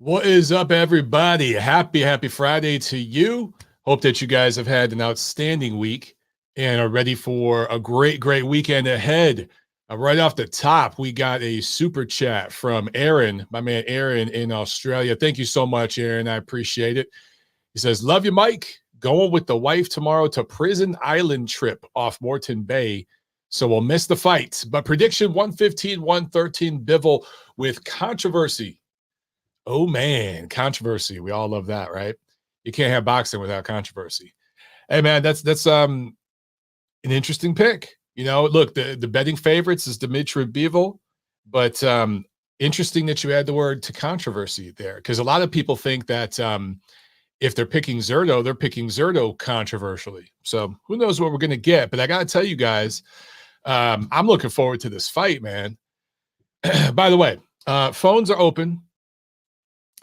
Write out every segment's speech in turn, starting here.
What is up, everybody? Happy Friday to you. Hope that you guys have had an outstanding week and are ready for a great weekend ahead. Right off the top, we got a super chat from Aaron, my man Aaron in Australia. Thank you so much, Aaron. I appreciate it. He says, "Love you, Mike. Going with the wife tomorrow to Prison Island trip off Moreton Bay. So we'll miss the fight. But prediction 115, 113 Bivol with controversy." Oh man, controversy. We all love that, right? You can't have boxing without controversy. Hey man, that's an interesting pick. You know, look, the betting favorites is Dmitrii Bivol, but interesting that you add the word to controversy there, because a lot of people think that if they're picking Zurdo, they're picking Zurdo controversially. So who knows what we're gonna get? But I gotta tell you guys, I'm looking forward to this fight, man. By the way, phones are open.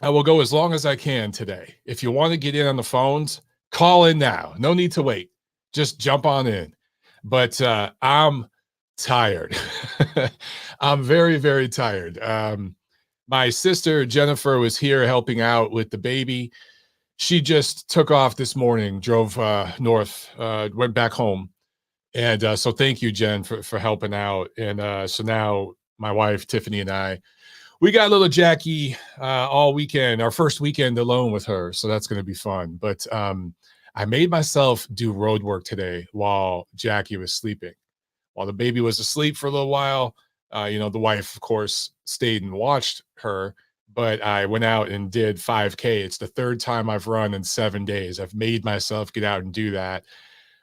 I will go as long as I can today. If you want to get in on the phones, call in now. No need to wait. Just jump on in. But I'm tired. I'm very tired. My sister, Jennifer, was here helping out with the baby. She just took off this morning, drove north, went back home. And so thank you, Jen, for helping out. And so now my wife, Tiffany, and I, we got little Jackie all weekend, our first weekend alone with her. So that's going to be fun. But I made myself do road work today while Jackie was sleeping. While the baby was asleep for a little while, the wife, of course, stayed and watched her. But I went out and did 5K. It's the third time I've run in 7 days. I've made myself get out and do that.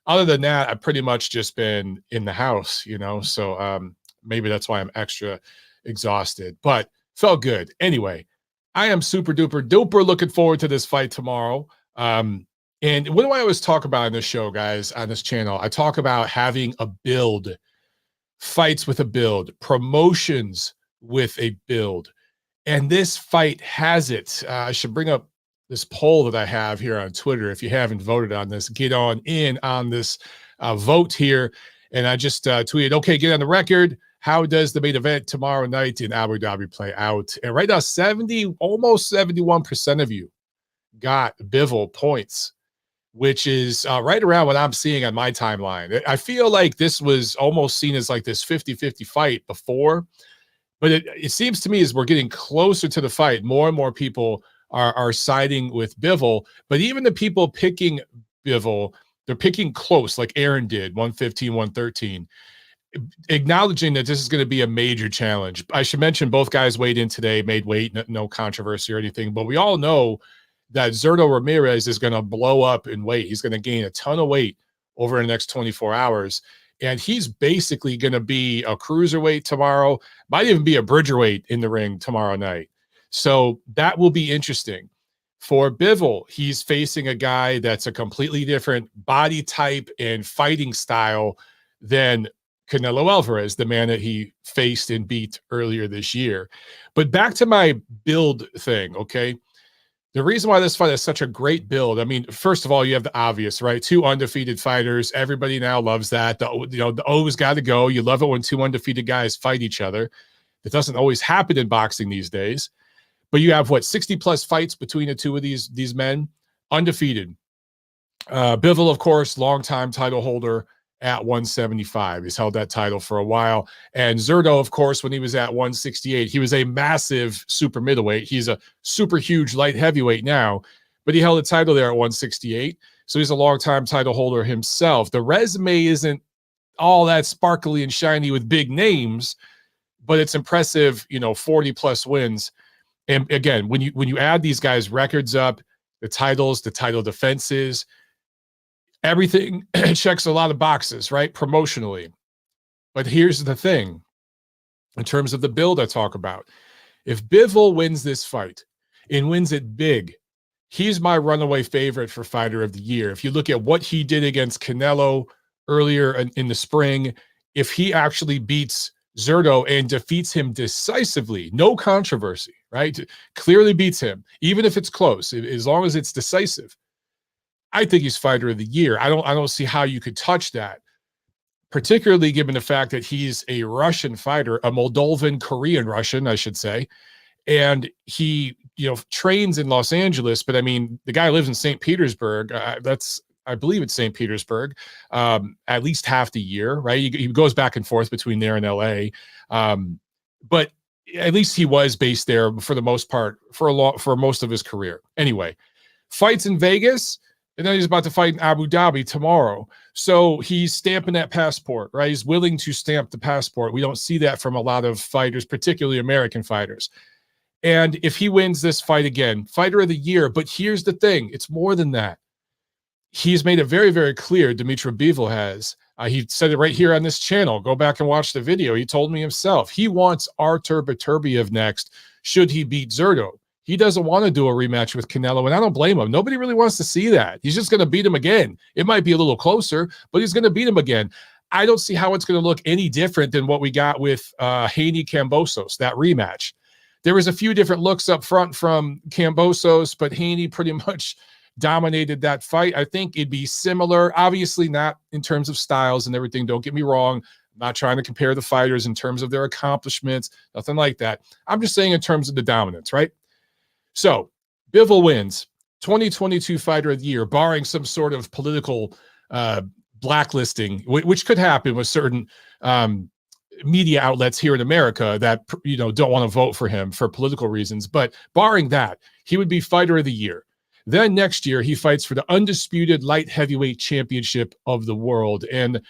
Other than that, I've pretty much just been in the house, so maybe that's why I'm extra exhausted. But felt good. Anyway, I am super duper looking forward to this fight tomorrow. And what do I always talk about in this show, guys, on this channel? I talk about having a build, fights with a build, promotions with a build. And this fight has it. I should bring up this poll that I have here on Twitter. If you haven't voted on this, get on in on this vote here. And I just tweeted, okay, get on the record. How does the main event tomorrow night in Abu Dhabi play out? And right now, almost 71% of you got Bivol points, which is right around what I'm seeing on my timeline. I feel like this was almost seen as like this 50-50 fight before, but it seems to me as we're getting closer to the fight, more and more people are siding with Bivol. But even the people picking Bivol, they're picking close, like Aaron did, 115, 113. Acknowledging that this is going to be a major challenge. I should mention both guys weighed in today, made weight, no controversy or anything, but we all know that Zurdo Ramirez is going to blow up in weight. He's going to gain a ton of weight over the next 24 hours, and he's basically going to be a cruiserweight tomorrow, might even be a bridgerweight in the ring tomorrow night. So that will be interesting. For Bivol, he's facing a guy that's a completely different body type and fighting style than Canelo Alvarez, the man that he faced and beat earlier this year. But back to my build thing, okay? The reason why this fight is such a great build, I mean, first of all, you have the obvious, right? Two undefeated fighters. Everybody now loves that. The O's got to go. You love it when two undefeated guys fight each other. It doesn't always happen in boxing these days. But you have, 60-plus fights between the two of these men, undefeated. Bivol, of course, longtime title holder at 175. He's held that title for a while. And Zurdo, of course, when he was at 168, he was a massive super middleweight. He's a super huge light heavyweight now, but he held a title there at 168. So he's a longtime title holder himself. The resume isn't all that sparkly and shiny with big names, but it's impressive, 40-plus wins. And again, when you add these guys' records up, the titles, the title defenses, everything checks a lot of boxes, right? Promotionally. But here's the thing. In terms of the build I talk about, if Bivol wins this fight and wins it big, he's my runaway favorite for fighter of the year. If you look at what he did against Canelo earlier in the spring, if he actually beats Zurdo and defeats him decisively, no controversy, right? Clearly beats him, even if it's close, as long as it's decisive, I think he's fighter of the year. I don't see how you could touch that, particularly given the fact that he's a Russian fighter, a Moldovan Korean Russian, I should say. and he, trains in Los Angeles, but I mean, the guy lives in St. Petersburg. I believe it's St. Petersburg, at least half the year, right? He goes back and forth between there and LA. But at least he was based there for the most part for most of his career. Anyway, fights in Vegas, and then he's about to fight in Abu Dhabi tomorrow. So he's stamping that passport, right? He's willing to stamp the passport. We don't see that from a lot of fighters, particularly American fighters. And if he wins this fight again, fighter of the year. But here's the thing. It's more than that. He's made it very, very clear, Dmitrii Bivol has. He said it right here on this channel. Go back and watch the video. He told me himself. He wants Artur Beterbiev next should he beat Zurdo. He doesn't want to do a rematch with Canelo, and I don't blame him. Nobody really wants to see that. He's just going to beat him again. It might be a little closer, but he's going to beat him again. I don't see how it's going to look any different than what we got with Haney-Kambosos, that rematch. There was a few different looks up front from Kambosos, but Haney pretty much dominated that fight. I think it'd be similar, obviously not in terms of styles and everything. Don't get me wrong. I'm not trying to compare the fighters in terms of their accomplishments, nothing like that. I'm just saying in terms of the dominance, right? So Bivol wins 2022 Fighter of the Year, barring some sort of political blacklisting, which could happen with certain media outlets here in America that don't want to vote for him for political reasons. But barring that, he would be Fighter of the Year. Then next year, he fights for the undisputed light heavyweight championship of the world. And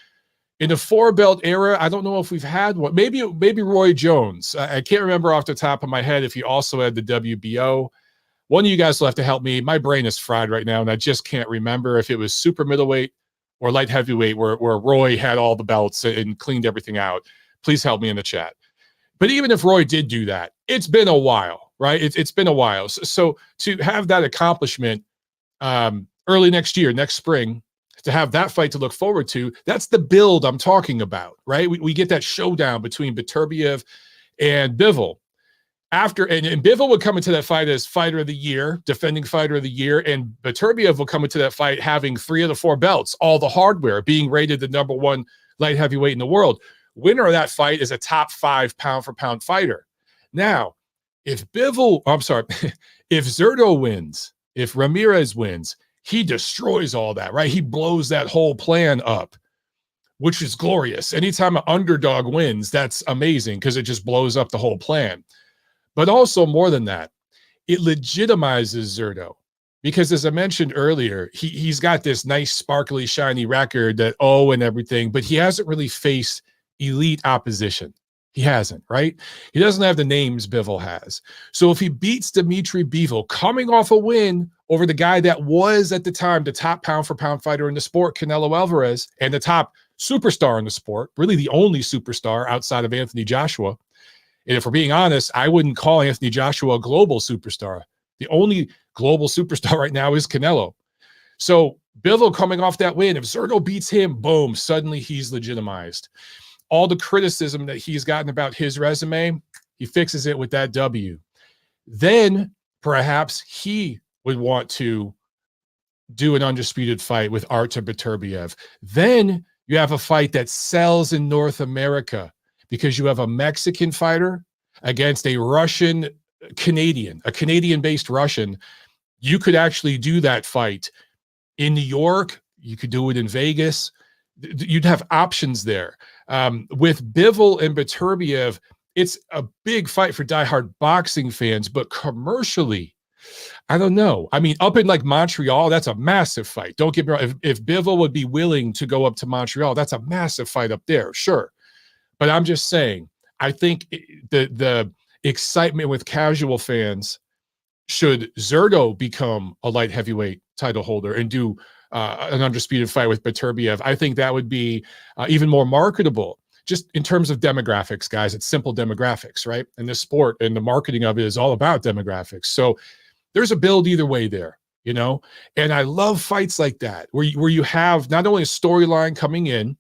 in the 4-belt era, I don't know if we've had one. Maybe Roy Jones. I can't remember off the top of my head if he also had the WBO. One of you guys will have to help me. My brain is fried right now, and I just can't remember if it was super middleweight or light heavyweight where Roy had all the belts and cleaned everything out. Please help me in the chat. But even if Roy did do that, it's been a while, right? It's been a while. So to have that accomplishment early next year, next spring, to have that fight to look forward to, that's the build I'm talking about, right? We get that showdown between Beterbiev and Bivol. And Bivol would come into that fight as Fighter of the Year, defending Fighter of the Year, and Beterbiev will come into that fight having 3 of the 4 belts, all the hardware, being rated the #1 light heavyweight in the world. Winner of that fight is a top 5 pound-for-pound fighter. Now, if Zurdo wins, if Ramirez wins, he destroys all that, right? He blows that whole plan up, which is glorious. Anytime an underdog wins, that's amazing because it just blows up the whole plan. But also more than that, it legitimizes Zurdo because, as I mentioned earlier, he's got this nice, sparkly, shiny record and everything, but he hasn't really faced elite opposition. He hasn't, right? He doesn't have the names Bivol has. So if he beats Dmitrii Bivol, coming off a win over the guy that was at the time the top pound-for-pound fighter in the sport, Canelo Alvarez, and the top superstar in the sport, really the only superstar outside of Anthony Joshua. And if we're being honest, I wouldn't call Anthony Joshua a global superstar. The only global superstar right now is Canelo. So Bivol coming off that win, if Zurdo beats him, boom, suddenly he's legitimized. All the criticism that he's gotten about his resume, he fixes it with that W. Then perhaps he would want to do an undisputed fight with Artur Beterbiev. Then you have a fight that sells in North America because you have a Mexican fighter against a Russian-Canadian, a Canadian-based Russian. You could actually do that fight in New York. You could do it in Vegas. You'd have options there. With Bivol and Beterbiev, it's a big fight for diehard boxing fans, but commercially, I don't know. I mean, up in like Montreal, that's a massive fight. Don't get me wrong. If Bivol would be willing to go up to Montreal, that's a massive fight up there, sure. But I'm just saying, I think the excitement with casual fans, should Zurdo become a light heavyweight title holder and do an undisputed fight with Beterbiev, I think that would be even more marketable. Just in terms of demographics, guys, it's simple demographics, right? And this sport and the marketing of it is all about demographics. So there's a build either way there, And I love fights like that where you have not only a storyline coming in,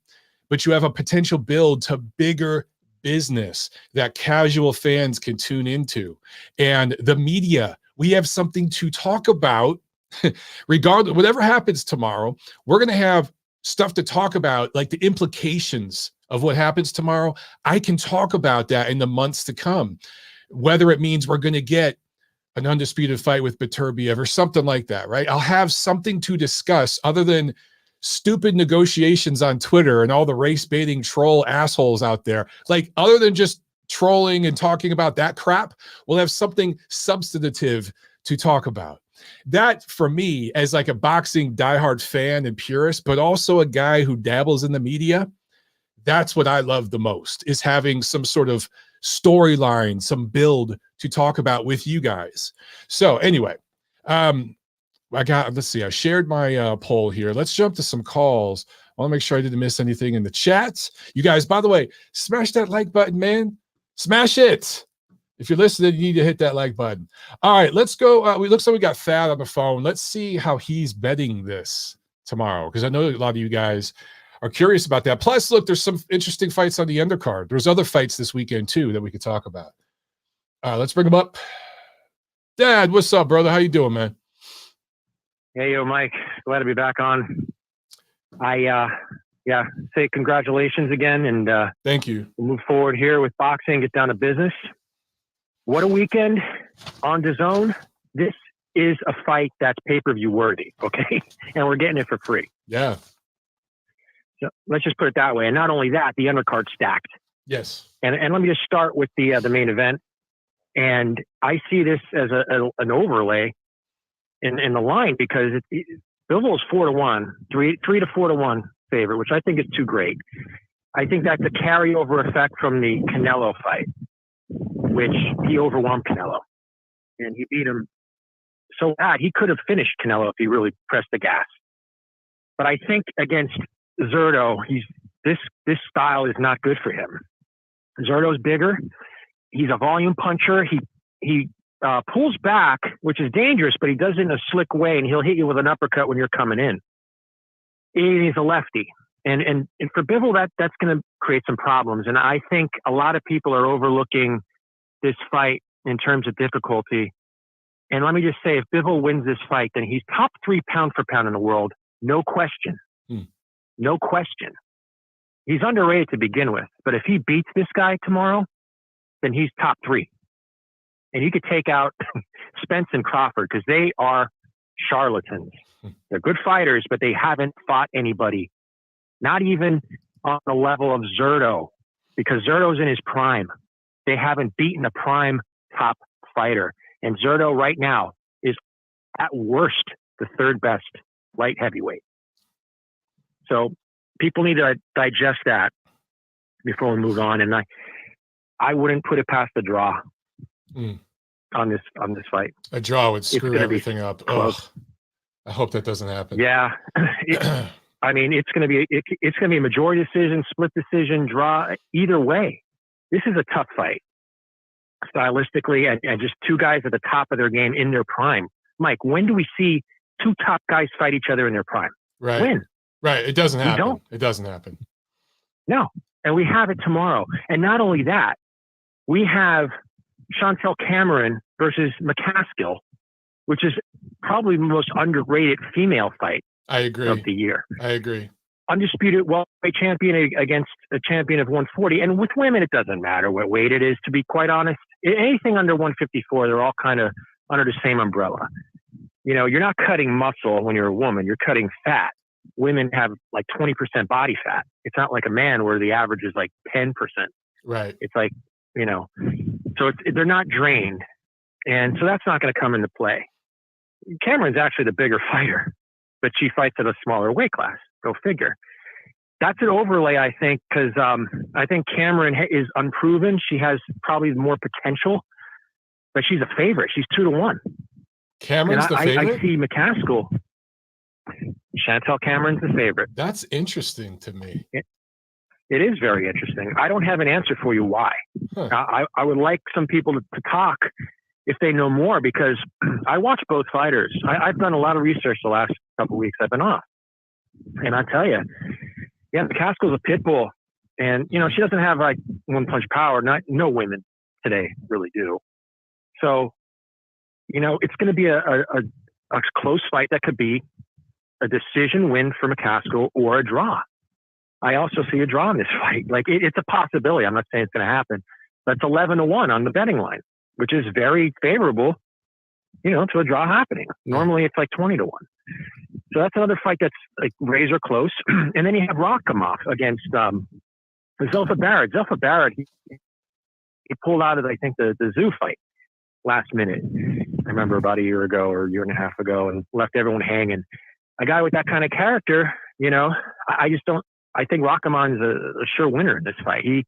but you have a potential build to bigger business that casual fans can tune into. And the media, we have something to talk about. Regardless, whatever happens tomorrow, we're going to have stuff to talk about, like the implications of what happens tomorrow. I can talk about that in the months to come. whether it means we're going to get an undisputed fight with Beterbiev or something like that, right? I'll have something to discuss other than stupid negotiations on Twitter and all the race baiting troll assholes out there. Like, other than just trolling and talking about that crap, we'll have something substantive to talk about. That, for me, as like a boxing diehard fan and purist, but also a guy who dabbles in the media, that's what I love the most, is having some sort of storyline, some build to talk about with you guys. So anyway, let's see, I shared my poll here. Let's jump to some calls. I want to make sure I didn't miss anything in the chats. You guys, by the way, smash that like button, man. Smash it. If you're listening, you need to hit that like button. All right, let's go. Looks like we got Thad on the phone. Let's see how he's betting this tomorrow, because I know a lot of you guys are curious about that. Plus, look, there's some interesting fights on the undercard. There's other fights this weekend, too, that we could talk about. Let's bring them up. Dad, what's up, brother? How you doing, man? Hey, yo, Mike. Glad to be back on. Say congratulations again, and thank you. We'll move forward here with boxing, get down to business. What a weekend on DAZN. This is a fight that's pay-per-view worthy, okay? And we're getting it for free. Yeah. So let's just put it that way. And not only that, the undercard stacked. Yes. And let me just start with the main event. And I see this as an overlay in the line, because Bivol is 4-1, 3 to 4-1 favorite, which I think is too great. I think that's a carryover effect from the Canelo fight, which he overwhelmed Canelo, and he beat him so bad he could have finished Canelo if he really pressed the gas. But I think against Zurdo, this style is not good for him. Zurdo's bigger. He's a volume puncher. He pulls back, which is dangerous, but he does it in a slick way, and he'll hit you with an uppercut when you're coming in. He's a lefty. And for Bivol, that's going to create some problems. And I think a lot of people are overlooking this fight in terms of difficulty. And let me just say, if Bivol wins this fight, then he's top 3 pound for pound in the world. No question. No question. He's underrated to begin with. But if he beats this guy tomorrow, then he's top 3. And you could take out Spence and Crawford, because they are charlatans. They're good fighters, but they haven't fought anybody. Not even on the level of Zurdo, because Zurdo's in his prime. They haven't beaten a prime top fighter. And Zurdo right now is at worst the 3rd best light heavyweight. So people need to digest that before we move on. And I wouldn't put it past the draw on this fight. A draw would screw everything up. Oh, I hope that doesn't happen. Yeah. I mean, it's going to be a majority decision, split decision, draw. Either way, this is a tough fight stylistically, and just 2 guys at the top of their game in their prime. Mike, when do we see 2 top guys fight each other in their prime? Right. When? Right. It doesn't happen. It doesn't happen. No. And we have it tomorrow. And not only that, we have Chantel Cameron versus McCaskill, which is probably the most underrated female fight of the year. I agree. Undisputed welterweight champion against a champion of 140. And with women, it doesn't matter what weight it is, to be quite honest. Anything under 154, they're all kind of under the same umbrella. You know, you're not cutting muscle when you're a woman. You're cutting fat. Women have like 20% body fat. It's not like a man where the average is like 10%. Right. It's like, you know, so they're not drained. And so that's not going to come into play. Cameron's actually the bigger fighter, but she fights at a smaller weight class. Go figure. That's an overlay, I think, because I think Cameron is unproven. She has probably more potential, but she's a favorite. She's 2-1. Cameron's the favorite? I see McCaskill. Chantel Cameron's the favorite. That's interesting to me. It is very interesting. I don't have an answer for you why. Huh. I would like some people to talk if they know more, because I watch both fighters. I've done a lot of research the last couple of weeks I've been off. And I tell you, yeah, McCaskill's a pit bull. And, you know, she doesn't have like one punch power. No women today really do. So, you know, it's going to be a close fight that could be a decision win for McCaskill or a draw. I also see a draw in this fight. Like it's a possibility. I'm not saying it's going to happen, but it's 11-1 on the betting line. which is very favorable, to a draw happening. Normally it's like 20 to 1. So that's another fight that's like razor close. And then you have Rakhimov against Zelfa Barrett. Zelfa Barrett, he pulled out of, I think, the Zoo fight last minute. I remember about a year ago or a year and a half ago, and left everyone hanging. A guy with that kind of character, I just don't. I think Rakhimov is a sure winner in this fight. He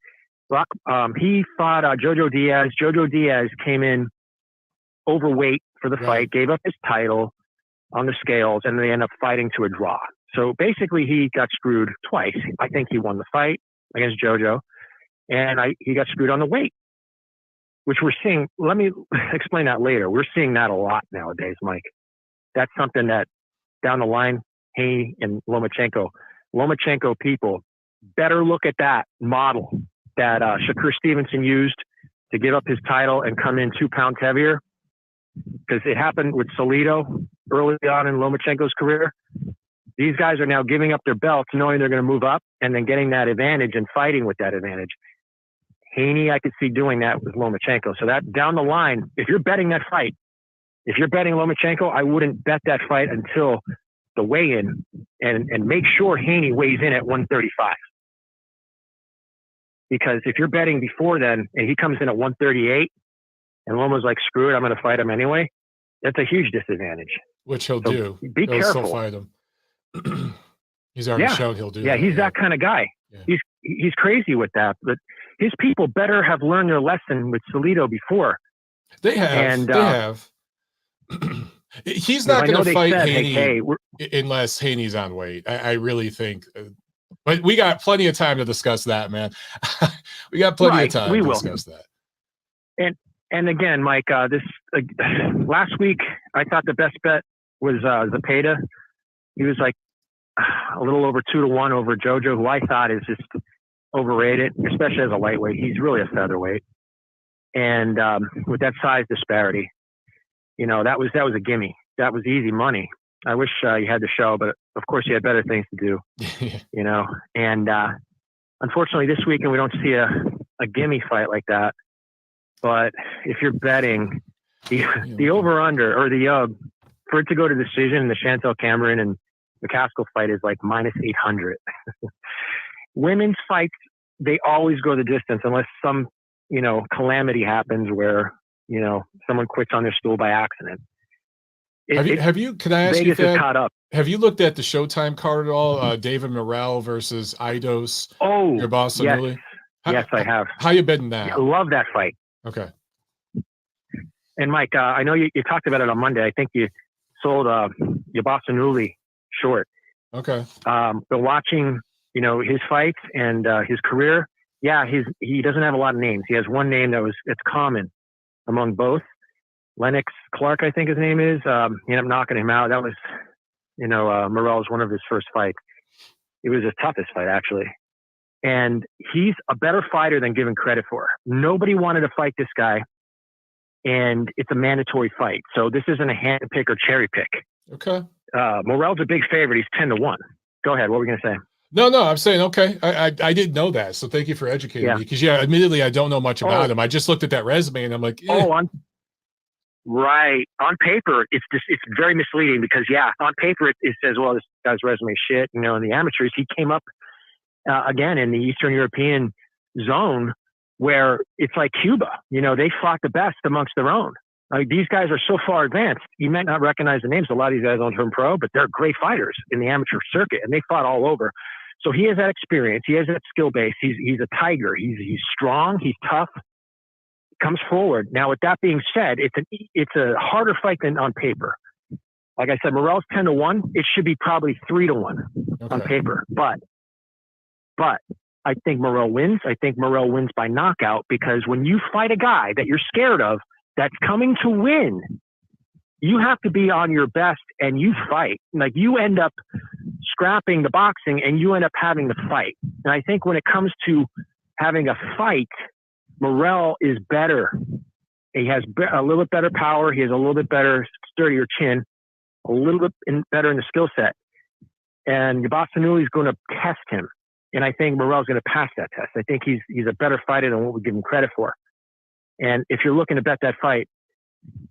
fought Jojo Diaz. Jojo Diaz came in overweight for the fight, gave up his title on the scales, and they end up fighting to a draw. So basically, he got screwed twice. I think he won the fight against Jojo, and he got screwed on the weight, which we're seeing. Let me explain that later. We're seeing that a lot nowadays, Mike. That's something that down the line, Haney and Lomachenko people better look at that model that Shakur Stevenson used to give up his title and come in 2 pounds heavier, because it happened with Salido early on in Lomachenko's career. These guys are now giving up their belts knowing they're going to move up and then getting that advantage and fighting with that advantage. Haney, I could see doing that with Lomachenko. So that down the line, if you're betting that fight, if you're betting Lomachenko, I wouldn't bet that fight until the weigh-in and make sure Haney weighs in at 135. Because if you're betting before then and he comes in at 138 and Loma's like, screw it, I'm going to fight him anyway, that's a huge disadvantage. Which he'll do. Be he'll careful. Still fight him. He's already shown he'll do that. He's that kind of guy. Yeah. He's crazy with that. But his people better have learned their lesson with Salido before. They have. And, they have. He's not going to fight Haney unless Haney's on weight. I really think. But we got plenty of time to discuss that, man. We got plenty of time to discuss that. And again, Mike, this last week, I thought the best bet was Zepeda. He was like a little over 2 to 1 over Jojo, who I thought is just overrated, especially as a lightweight. He's really a featherweight. And with that size disparity, that was a gimme. That was easy money. I wish you had the show, but of course you had better things to do, And unfortunately this weekend we don't see a gimme fight like that. But if you're betting the over-under or the for it to go to decision, the Chantel Cameron and McCaskill fight is like minus 800. Women's fights, they always go the distance unless some, calamity happens where, someone quits on their stool by accident. Have you, can I ask Vegas you that? Is caught up. Have you looked at the Showtime card at all? David Morrell versus Eidos. Oh, your boss, yes. Yes, I have. How you betting that? I love that fight. Okay. And Mike, I know you talked about it on Monday. I think you sold Yabasanuli short. Okay. But watching, his fights and his career, he doesn't have a lot of names. He has one name it's common among both. Lennox Clark, I think his name is. He ended up knocking him out. That was, Morrell's one of his first fights. It was his toughest fight, actually. And he's a better fighter than given credit for. Nobody wanted to fight this guy, and it's a mandatory fight. So this isn't a hand pick or cherry pick. Okay. Morrell's a big favorite. He's 10 to 1. Go ahead. What were we going to say? No, I'm saying, okay. I didn't know that. So thank you for educating me. Because, admittedly, I don't know much about him. I just looked at that resume, and I'm like, right. On paper, it's very misleading because, on paper, it says, well, this guy's resume is shit. In the amateurs, he came up, again, in the Eastern European zone where it's like Cuba. They fought the best amongst their own. Like, these guys are so far advanced, you might not recognize the names. A lot of these guys don't turn pro, but they're great fighters in the amateur circuit, and they fought all over. So he has that experience. He has that skill base. He's a tiger. He's strong. He's tough. Comes forward. Now, with that being said, it's a harder fight than on paper. Like I said, Morrell's 10 to 1. It should be probably 3 to 1 on paper. But I think Morrell wins. I think Morrell wins by knockout because when you fight a guy that you're scared of that's coming to win, you have to be on your best and you fight. Like, you end up scrapping the boxing and you end up having the fight. And I think when it comes to having a fight, Morrell is better. He has a little bit better power. He has a little bit better, sturdier chin, a little bit better in the skill set. And Yabasanuli is going to test him. And I think Morrell's going to pass that test. I think he's a better fighter than what we give him credit for. And if you're looking to bet that fight,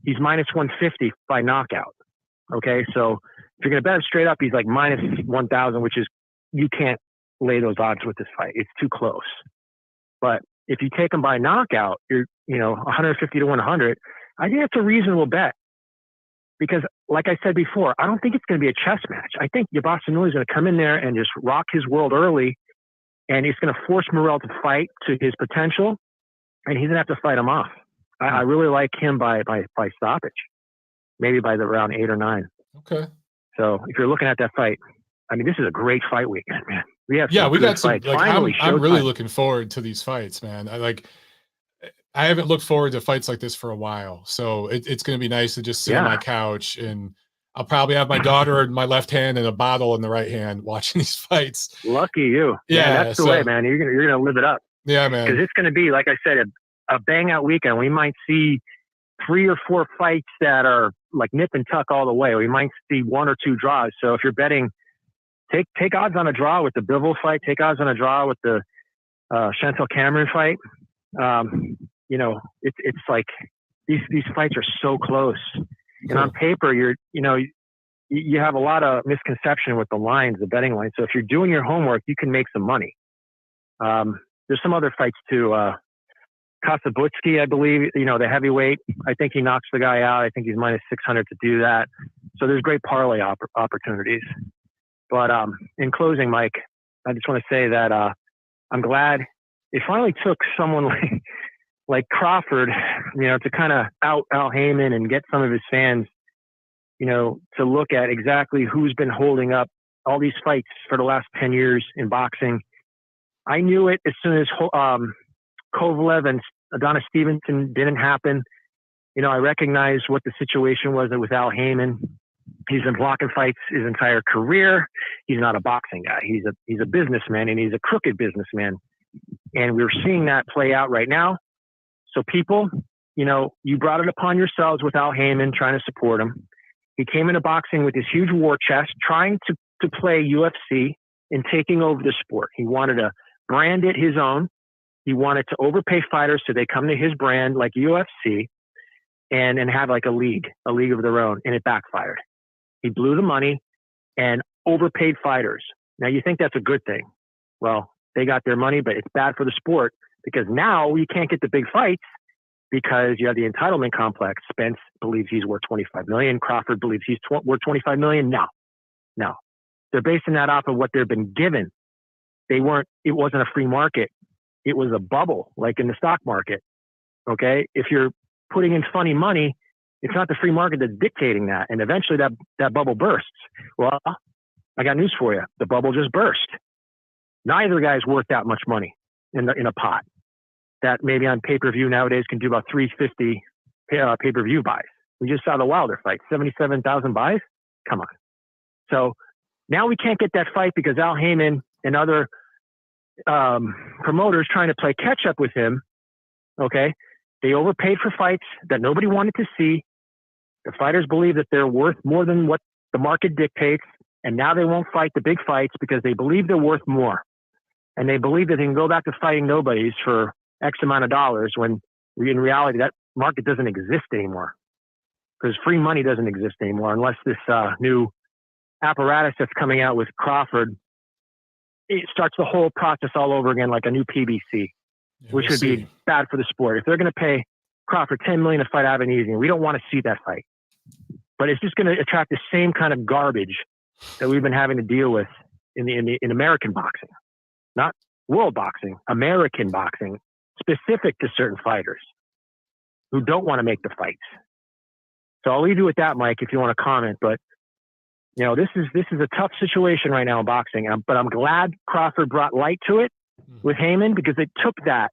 he's minus 150 by knockout. Okay, so if you're going to bet him straight up, he's like minus 1,000, which is, you can't lay those odds with this fight. It's too close. But if you take him by knockout, you're 150 to 100. I think that's a reasonable bet. Because, like I said before, I don't think it's going to be a chess match. I think Yabasanui is going to come in there and just rock his world early, and he's going to force Morrell to fight to his potential, and he's going to have to fight him off. I really like him by stoppage, maybe by the round 8 or 9. Okay. So if you're looking at that fight, I mean, this is a great fight weekend, man. We got some. Like, I'm really looking forward to these fights, man. I haven't looked forward to fights like this for a while, so it's going to be nice to just sit on my couch, and I'll probably have my daughter in my left hand and a bottle in the right hand watching these fights. Lucky you. Yeah, that's the way, man. You're gonna live it up. Yeah, man. Because it's going to be, like I said, a bang out weekend. We might see 3 or 4 fights that are like nip and tuck all the way. We might see 1 or 2 draws. So if you're betting, take odds on a draw with the Bivol fight. Take odds on a draw with the Chantel Cameron fight. It's like these fights are so close, and on paper, you have a lot of misconception with the lines, the betting lines. So if you're doing your homework, you can make some money. There's some other fights too. Kasabutsky, I believe, the heavyweight. I think he knocks the guy out. I think he's minus 600 to do that. So there's great parlay opportunities. But in closing, Mike, I just want to say that I'm glad it finally took someone like Crawford, to kind of out Al Heyman and get some of his fans, to look at exactly who's been holding up all these fights for the last 10 years in boxing. I knew it as soon as Kovalev and Adonis Stevenson didn't happen. I recognized what the situation was with Al Heyman. He's been blocking fights his entire career. He's not a boxing guy. He's a businessman, and he's a crooked businessman. And we're seeing that play out right now. So people, you brought it upon yourselves with Al Heyman trying to support him. He came into boxing with this huge war chest, trying to play UFC and taking over the sport. He wanted to brand it his own. He wanted to overpay fighters so they come to his brand like UFC and have like a league of their own, and it backfired. He blew the money and overpaid fighters. Now you think that's a good thing. Well, they got their money, but it's bad for the sport because now you can't get the big fights because you have the entitlement complex. Spence believes he's worth $25 million. Crawford believes he's worth $25 million. No. They're basing that off of what they've been given. It wasn't a free market. It was a bubble, like in the stock market. Okay. If you're putting in funny money, it's not the free market that's dictating that. And eventually that bubble bursts. Well, I got news for you. The bubble just burst. Neither guy's worth that much money in a pot that maybe on pay-per-view nowadays can do about 350 pay-per-view buys. We just saw the Wilder fight, 77,000 buys. Come on. So now we can't get that fight because Al Heyman and other promoters trying to play catch up with him. Okay. They overpaid for fights that nobody wanted to see. The fighters believe that they're worth more than what the market dictates. And now they won't fight the big fights because they believe they're worth more. And they believe that they can go back to fighting nobodies for X amount of dollars when in reality that market doesn't exist anymore. Because free money doesn't exist anymore unless this new apparatus that's coming out with Crawford, it starts the whole process all over again like a new PBC, which would be bad for the sport. If they're going to pay Crawford $10 million to fight Avenesian, we don't want to see that fight. But it's just going to attract the same kind of garbage that we've been having to deal with in American boxing, not world boxing, American boxing, specific to certain fighters who don't want to make the fights. So I'll leave you with that, Mike, if you want to comment. But this is a tough situation right now in boxing. But I'm glad Crawford brought light to it with Heyman because it took that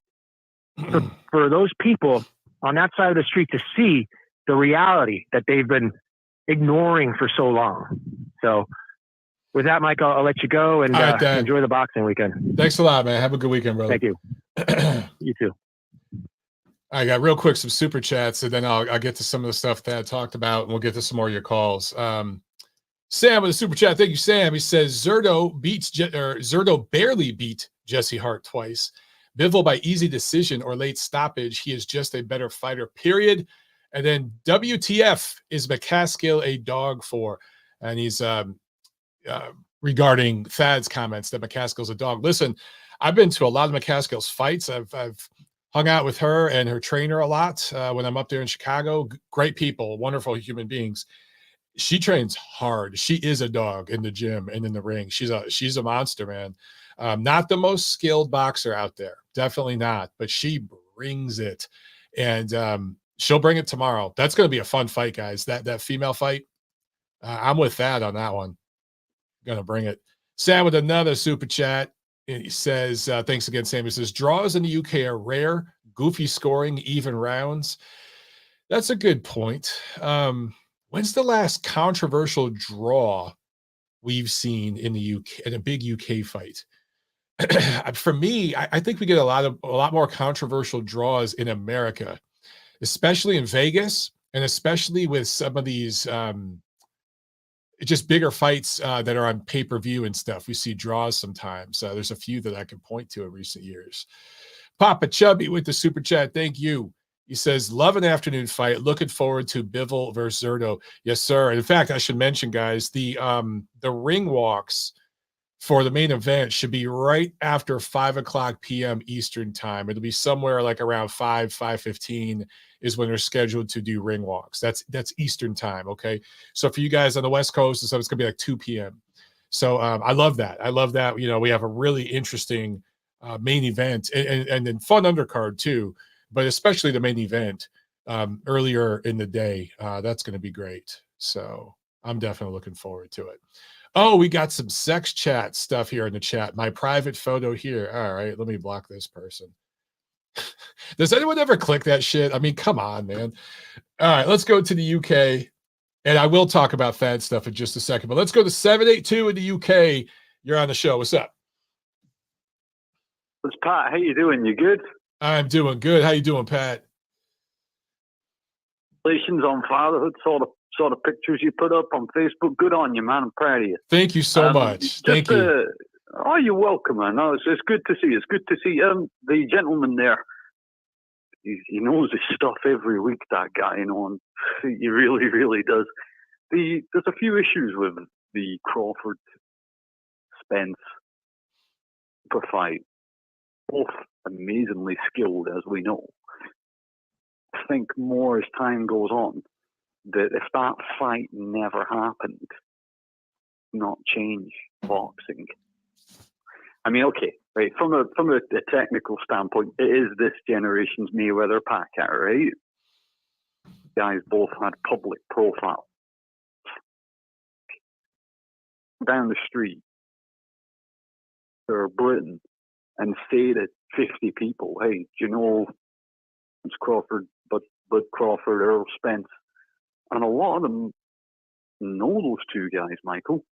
for those people on that side of the street to see the reality that they've been ignoring for so long. So with that, Mike, I'll let you go and enjoy the boxing weekend. Thanks a lot, man. Have a good weekend, brother. Thank you. You too. I got real quick some super chats, and then I'll get to some of the stuff that I talked about, and we'll get to some more of your calls. Sam with a super chat. Thank you, Sam. He says Zurdo barely beat Jesse Hart twice. Bivol by easy decision or late stoppage. He is just a better fighter, period. And then WTF is McCaskill a dog for? And he's regarding Thad's comments that McCaskill's a dog. Listen, I've been to a lot of McCaskill's fights. I've hung out with her and her trainer a lot when I'm up there in Chicago. Great people, wonderful human beings. She trains hard. She is a dog in the gym and in the ring. She's a monster, man. Not the most skilled boxer out there, definitely not, but she brings it, and she'll bring it tomorrow. That's going to be a fun fight, guys. That female fight. I'm with Thad on that one. Gonna bring it. Sam with another super chat. He says, thanks again, Sam. He says, draws in the UK are rare, goofy scoring, even rounds. That's a good point. When's the last controversial draw we've seen in the UK, in a big UK fight? For me, I think we get a lot more controversial draws in America, especially in Vegas, and especially with some of these just bigger fights that are on pay-per-view and stuff. We see draws sometimes. There's a few that I can point to in recent years. Papa Chubby with the super chat. Thank you. He says, love an afternoon fight. Looking forward to Bivol versus Zurdo. Yes, sir. And in fact, I should mention, guys, the ring walks for the main event should be right after 5:00 p.m. Eastern time. It'll be somewhere like around 5:15 is when they're scheduled to do ring walks. That's Eastern time, okay? So for you guys on the West Coast and stuff, it's going to be like 2 p.m. So I love that. I love that. You know, we have a really interesting main event and then fun undercard too, but especially the main event earlier in the day. That's going to be great. So I'm definitely looking forward to it. Oh, we got some sex chat stuff here in the chat. My private photo here. All right, let me block this person. Does anyone ever click that shit? I mean, come on, man. All right, let's go to the UK. And I will talk about Thad stuff in just a second. But let's go to 782 in the UK. You're on the show. What's up? It's Pat. How you doing? You good? I'm doing good. How you doing, Pat? Congratulations on fatherhood. Saw the pictures you put up on Facebook. Good on you, man. I'm proud of you. Thank you so much. Thank you. Oh, you're welcome, man. No, it's good to see. It's good to see the gentleman there. He knows his stuff every week, that guy, you know, and he really, really does. There's a few issues with the Crawford Spence fight. Both amazingly skilled, as we know. I think more as time goes on, that if that fight never happened, not change boxing. I mean, okay, right, from a technical standpoint, it is this generation's Mayweather-Pacquiao, right? Guys both had public profile. Down the street, or Britain, and say to 50 people, hey, do you know it's Crawford, but Crawford, Earl Spence? And a lot of them know those two guys, Michael.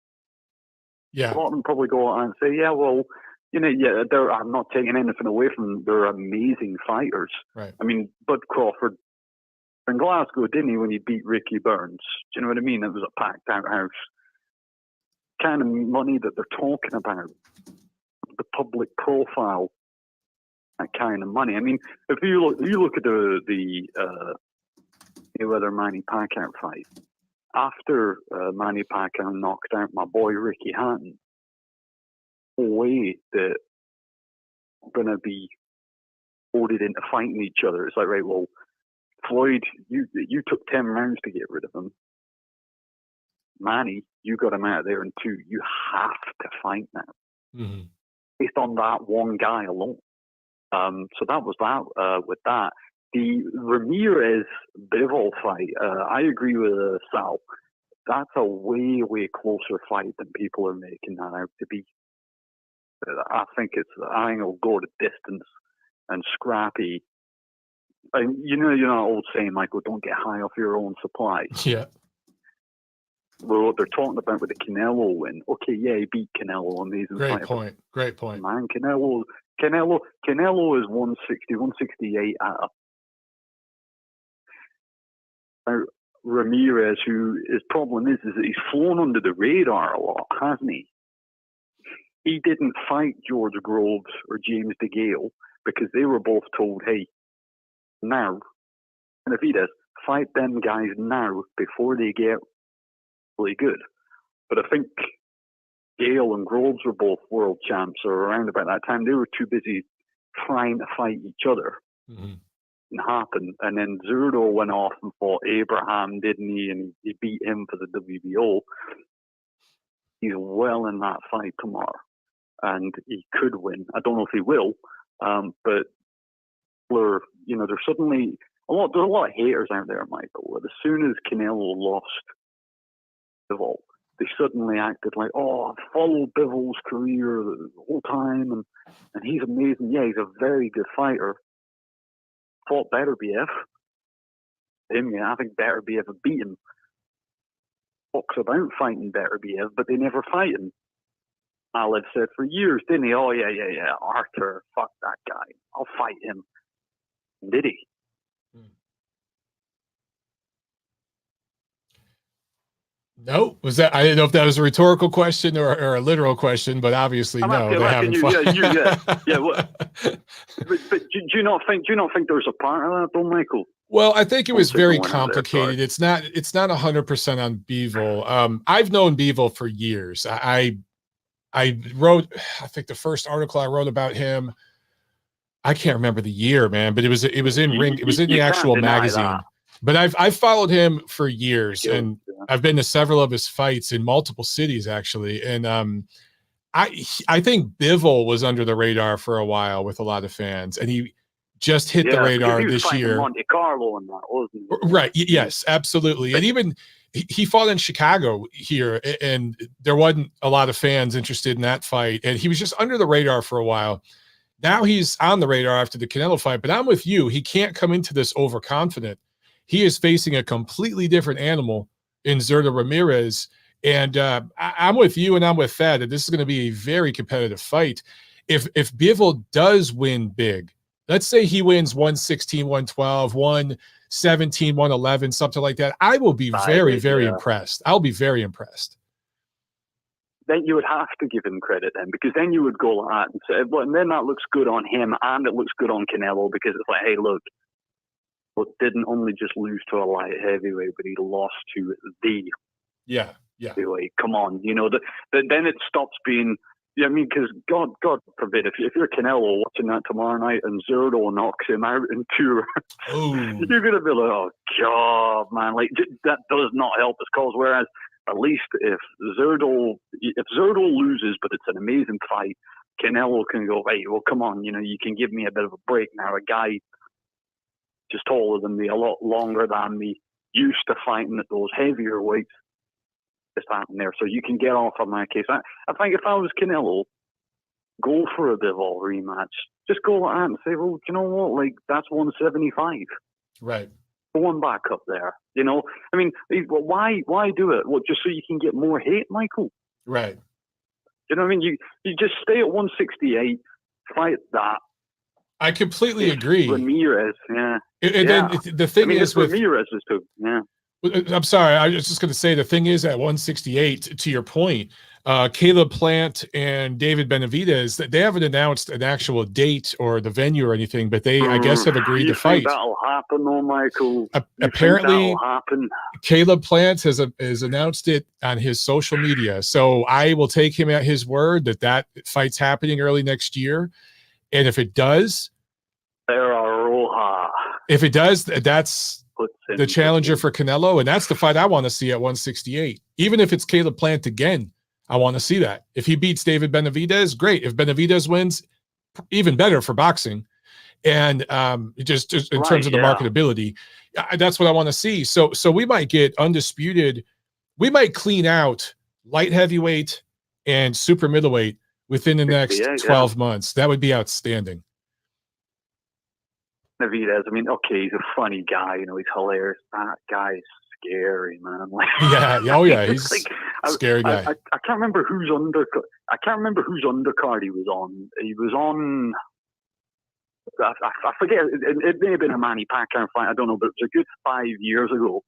Yeah. A lot of them probably go out and say, yeah, well, you know, yeah, I'm not taking anything away from them. They're amazing fighters. Right. I mean, Bud Crawford in Glasgow, didn't he, when he beat Ricky Burns? Do you know what I mean? It was a packed out house. Kind of money that they're talking about, the public profile, that kind of money. I mean, if you look at the Mayweather Manny Pacquiao fight, after Manny Pacquiao knocked out my boy Ricky Hatton, no way that we're going to be voted into fighting each other. It's like, right, well, Floyd, you took 10 rounds to get rid of him. Manny, you got him out of there in 2. You have to fight now. Mm-hmm. Based on that one guy alone. So that was that with that. The Ramirez Bivol fight, I agree with Sal. That's a way, way closer fight than people are making that out to be. I think it'll go to distance and scrappy. And you know old saying, Michael, don't get high off your own supply. Yeah. Well, what they're talking about with the Canelo win. Okay, yeah, he beat Canelo, amazing Great fight. point. Great point. Man, Canelo is 160, 168 at a Ramirez, who his problem is that he's flown under the radar a lot, hasn't he? He didn't fight George Groves or James DeGale because they were both told, hey, now, Benavidez, fight them guys now before they get really good. But I think Gale and Groves were both world champs, or around about that time. They were too busy trying to fight each other. Mm-hmm. And happen. And then Zurdo went off and fought Abraham, didn't he? And he beat him for the WBO. He's well in that fight tomorrow, and he could win. I don't know if he will, but there's suddenly there's a lot of haters out there, Michael. As soon as Canelo lost Bivol, they suddenly acted like, oh, I've followed Bivol's career the whole time, and he's amazing. Yeah, he's a very good fighter. Fought Beterbiev. I think Beterbiev beat him. Talks about fighting Beterbiev, but they never fight him. Alev said for years, didn't he? Oh, yeah, Arthur, fuck that guy. I'll fight him. Did he? No, I didn't know if that was a rhetorical question or a literal question, but obviously no, they haven't fought. Yeah. But do you not think there's a part of that, though, Michael? Well, I think it was very complicated. It's not 100% on Bivol. I've known Bivol for years. I wrote, I think the first article I wrote about him, I can't remember the year, man, but it was in the actual magazine. That. But I've followed him for years, and I've been to several of his fights in multiple cities, actually. And I think Bivol was under the radar for a while with a lot of fans, and he just hit the radar this year. Monte Carlo and that, wasn't it? Right. Yes, absolutely. And even he fought in Chicago here, and there wasn't a lot of fans interested in that fight. And he was just under the radar for a while. Now he's on the radar after the Canelo fight, but I'm with you. He can't come into this overconfident. He is facing a completely different animal in Zurdo Ramirez. And I'm with you, and I'm with Thad, that this is going to be a very competitive fight. If Bivol does win big, let's say he wins 116, 112, 117, 111, something like that, I will be very, very impressed. I'll be very impressed. Then you would have to give him credit then, because then you would go like that and say, well, and then that looks good on him and it looks good on Canelo, because it's like, hey, look, didn't only just lose to a light heavyweight, but he lost to the heavyweight. Come on, then it stops being. Yeah, I mean, because God forbid, if you're Canelo watching that tomorrow night and Zurdo knocks him out in 2 rounds, you're gonna be like, oh God, man, like that does not help his cause. Whereas at least if Zurdo loses, but it's an amazing fight, Canelo can go, hey, well, come on, you can give me a bit of a break now. A guy just taller than me, a lot longer than me, used to fighting at those heavier weights. Just happened there, so you can get off on my case. I think if I was Canelo, go for a Bivol rematch. Just go like that and say, well, you know what? Like, that's 175. Right. Going back up there. I mean, why do it? Well, just so you can get more hate, Michael? Right. You know what I mean? You just stay at 168, fight that. I completely agree. Ramirez, yeah. And then the thing is with Ramirez is too, yeah. I'm sorry. I was just going to say the thing is at 168, to your point, Caleb Plant and David Benavidez, they haven't announced an actual date or the venue or anything, but they, I guess, have agreed to fight. That'll happen, though, Michael. Apparently, that'll happen. Caleb Plant has announced it on his social media, so I will take him at his word that fight's happening early next year, and if it does, if it does, that's the challenger for Canelo, and that's the fight I want to see at 168. Even if it's Caleb Plant again, I want to see that. If he beats David Benavidez, great. If Benavidez wins, even better for boxing. And just in terms of the marketability, that's what I want to see. So we might get undisputed. We might clean out light heavyweight and super middleweight within the next 12 months. That would be outstanding. Benavidez, I mean, okay, he's a funny guy, he's hilarious. That guy's scary, man. Like, he's like, a scary guy. I can't remember whose undercard he was on. He was on. I forget. It may have been a Manny Pacquiao fight. I don't know, but it was a good 5 years ago.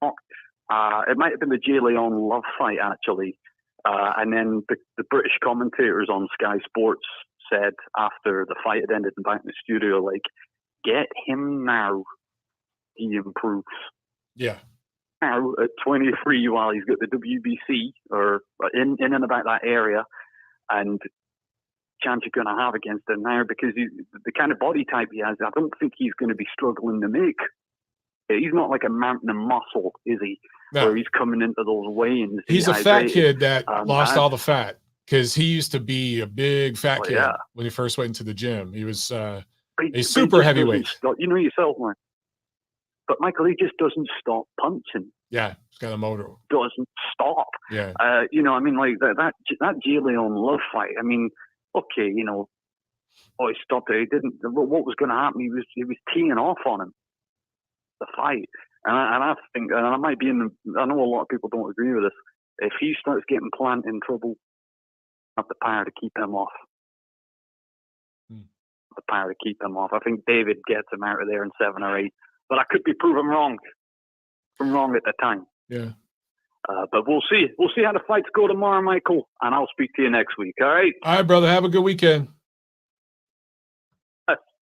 It might have been the Jay Leon Love fight, actually. And then the British commentators on Sky Sports said after the fight had ended and back in the studio, like, get him now, he improves. Yeah. Now at 23, while he's got the WBC or in and about that area, and chance you're going to have against him now, because the kind of body type he has, I don't think he's going to be struggling to make. He's not like a mountain of muscle, is he? No. Where he's coming into those weigh-ins. He's a fat kid that lost all the fat, because he used to be a big fat kid when he first went into the gym. He was a super heavyweight. You know yourself, man. But Michael, he just doesn't stop punching. Yeah, he's got a motor. Doesn't stop. Yeah. You know, I mean, like that J. Leon Love fight. I mean, okay, you know, he stopped it. He didn't. What was going to happen? He was teeing off on him. The fight, and I think, and I might be in. I know a lot of people don't agree with this. If he starts getting Plant in trouble, I have the power to keep him off. The power to keep him off. I think David gets him out of there in 7 or 8, but I could be proven wrong. I'm wrong at the time. Yeah. But we'll see. We'll see how the fights go tomorrow, Michael, and I'll speak to you next week. All right. All right, brother. Have a good weekend.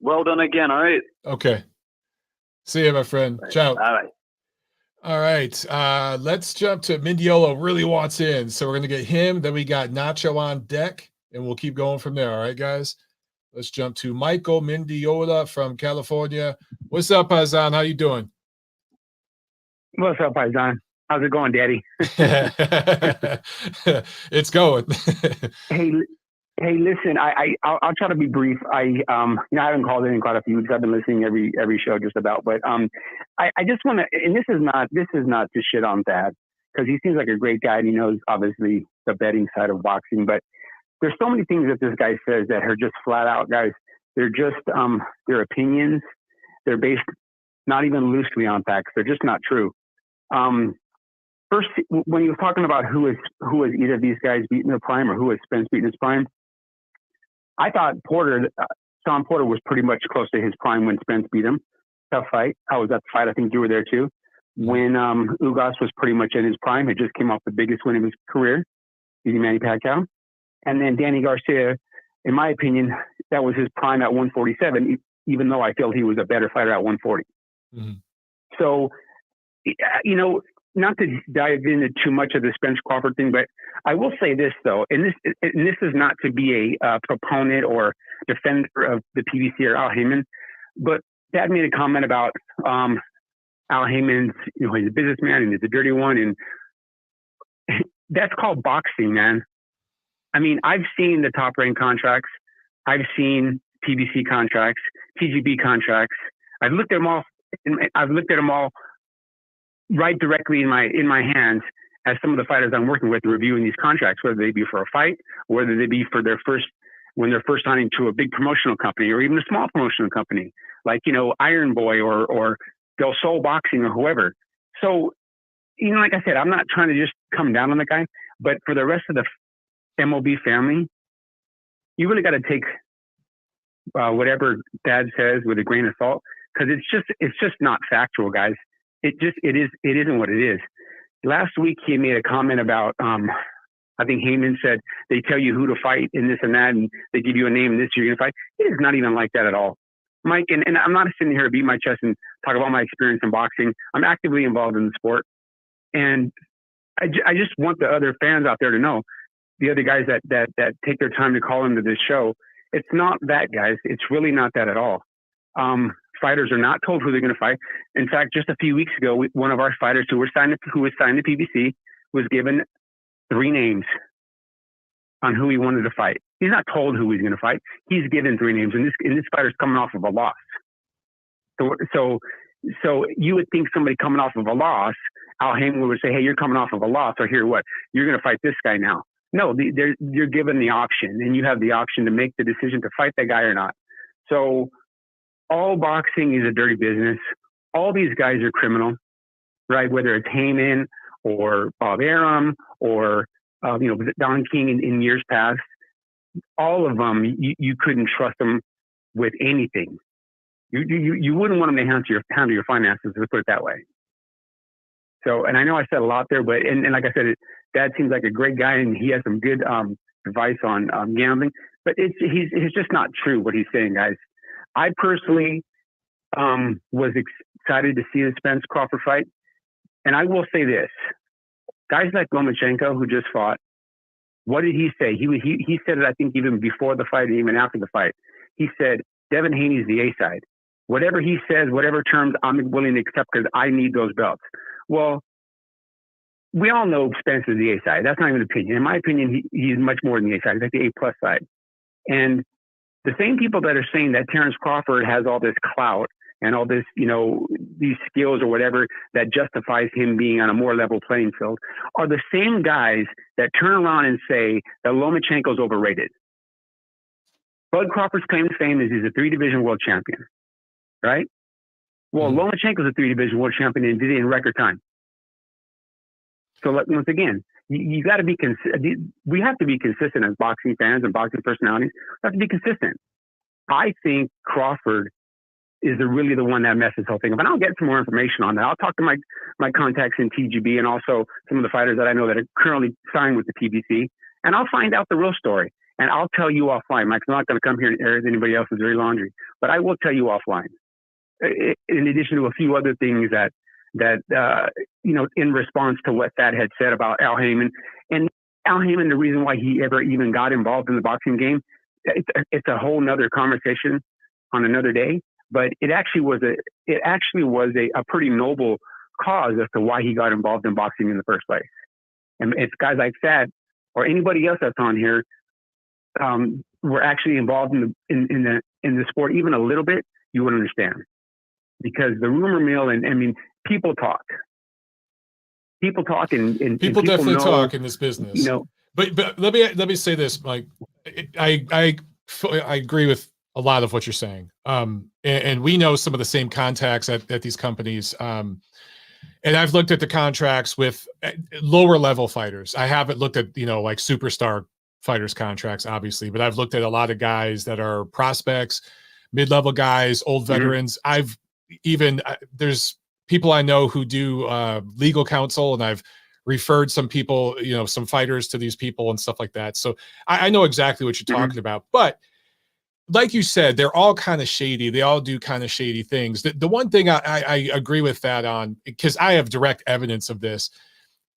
Well done again. All right. Okay. See you, my friend. Ciao. All right. All right. Let's jump to Mendiola. Really wants in. So we're going to get him. Then we got Nacho on deck, and we'll keep going from there. All right, guys. Let's jump to Michael Mendiola from California. What's up, Paisan? How you doing? What's up, Paisan? How's it going, Daddy? It's going. Hey, listen. I'll try to be brief. I haven't called in quite a few weeks. I've been listening every show just about. But I just want to, and this is not to shit on Thad, because he seems like a great guy and he knows obviously the betting side of boxing. But there's so many things that this guy says that are just flat out, guys. They're just their opinions. They're based not even loosely on facts. They're just not true. First, when he was talking about who has either of these guys beaten their prime or who has Spence beaten his prime, I thought Sean Porter was pretty much close to his prime when Spence beat him. Tough fight. I was at the fight. I think you were there too. When Ugas was pretty much in his prime, it just came off the biggest win of his career, beating Manny Pacquiao. And then Danny Garcia, in my opinion, that was his prime at 147, even though I feel he was a better fighter at 140. Mm-hmm. So, you know, not to dive into too much of the Spence Crawford thing, but I will say this though, and this is not to be a proponent or defender of the PBC or Al Heyman, but Dad made a comment about Al Heyman's, you know, he's a businessman and he's a dirty one, and that's called boxing, man. I mean, I've seen the top rank contracts, I've seen PBC contracts, TGB contracts. I've looked at them all right directly in my hands as some of the fighters I'm working with reviewing these contracts, whether they be for a fight, or whether they be for when they're first signing to a big promotional company or even a small promotional company, like, you know, Iron Boy or Del Sol Boxing or whoever. So, you know, like I said, I'm not trying to just come down on the guy, but for the rest of the MLB family, you really got to take whatever Dad says with a grain of salt, because it's just not factual, guys. It isn't what it is. Last week he made a comment about I think Heyman said they tell you who to fight and this and that, and they give you a name and this you're gonna fight. It is not even like that at all, Mike. And I'm not sitting here to beat my chest and talk about my experience in boxing. I'm actively involved in the sport, and I just want the other fans out there to know, the other guys that take their time to call into this show, it's not that, guys. It's really not that at all. Fighters are not told who they're going to fight. In fact, just a few weeks ago, one of our fighters who was signed to PBC was given 3 names on who he wanted to fight. He's not told who he's going to fight. He's given 3 names, and this fighter's coming off of a loss. So you would think somebody coming off of a loss, Al Heyman would say, "Hey, you're coming off of a loss, or here, what? You're going to fight this guy now." No, you're given the option, and you have the option to make the decision to fight that guy or not. So all boxing is a dirty business. All these guys are criminal, right? Whether it's Heyman or Bob Arum or Don King in years past, all of them, you couldn't trust them with anything. You wouldn't want them to handle your finances, let's put it that way. So, and I know I said a lot there, but and like I said, Dad seems like a great guy, and he has some good advice on gambling. but it's just not true what he's saying, guys. I personally was excited to see the Spence Crawford fight, and I will say this: guys like Lomachenko, who just fought, what did he say? He said it, I think, even before the fight and even after the fight. He said, Devin Haney's the A side. Whatever he says, whatever terms, I'm willing to accept because I need those belts. Well, we all know Spence is the A side. That's not even an opinion. In my opinion, he's much more than the A side. He's like the A plus side. And the same people that are saying that Terrence Crawford has all this clout and all this, these skills or whatever that justifies him being on a more level playing field are the same guys that turn around and say that Lomachenko's overrated. Bud Crawford's claim to fame is he's a 3-division world champion, right? Well, Lomachenko's a 3-division world champion and did it in record time. So once again, you got to be we have to be consistent as boxing fans and boxing personalities. We have to be consistent. I think Crawford is really the one that messes the whole thing up. And I'll get some more information on that. I'll talk to my contacts in TGB and also some of the fighters that I know that are currently signed with the PBC, and I'll find out the real story. And I'll tell you offline. Mike's not going to come here and air anybody else's dirty laundry, but I will tell you offline. In addition to a few other things that in response to what Thad had said about Al Heyman. And Al Heyman, the reason why he ever even got involved in the boxing game, it's a whole nother conversation on another day. But it actually was a pretty noble cause as to why he got involved in boxing in the first place. And it's guys like Thad or anybody else that's on here were actually involved in the sport even a little bit, you would understand. Because the rumor mill people talk. People talk and people definitely talk in this business. But let me say this, Mike. I agree with a lot of what you're saying. And we know some of the same contacts at these companies. And I've looked at the contracts with lower level fighters. I haven't looked at, like superstar fighters contracts, obviously, but I've looked at a lot of guys that are prospects, mid-level guys, old veterans. There's people I know who do legal counsel, and I've referred some people, some fighters to these people and stuff like that. So I know exactly what you're talking about. But like you said, they're all kind of shady. They all do kind of shady things. The one thing I agree with that on, because I have direct evidence of this,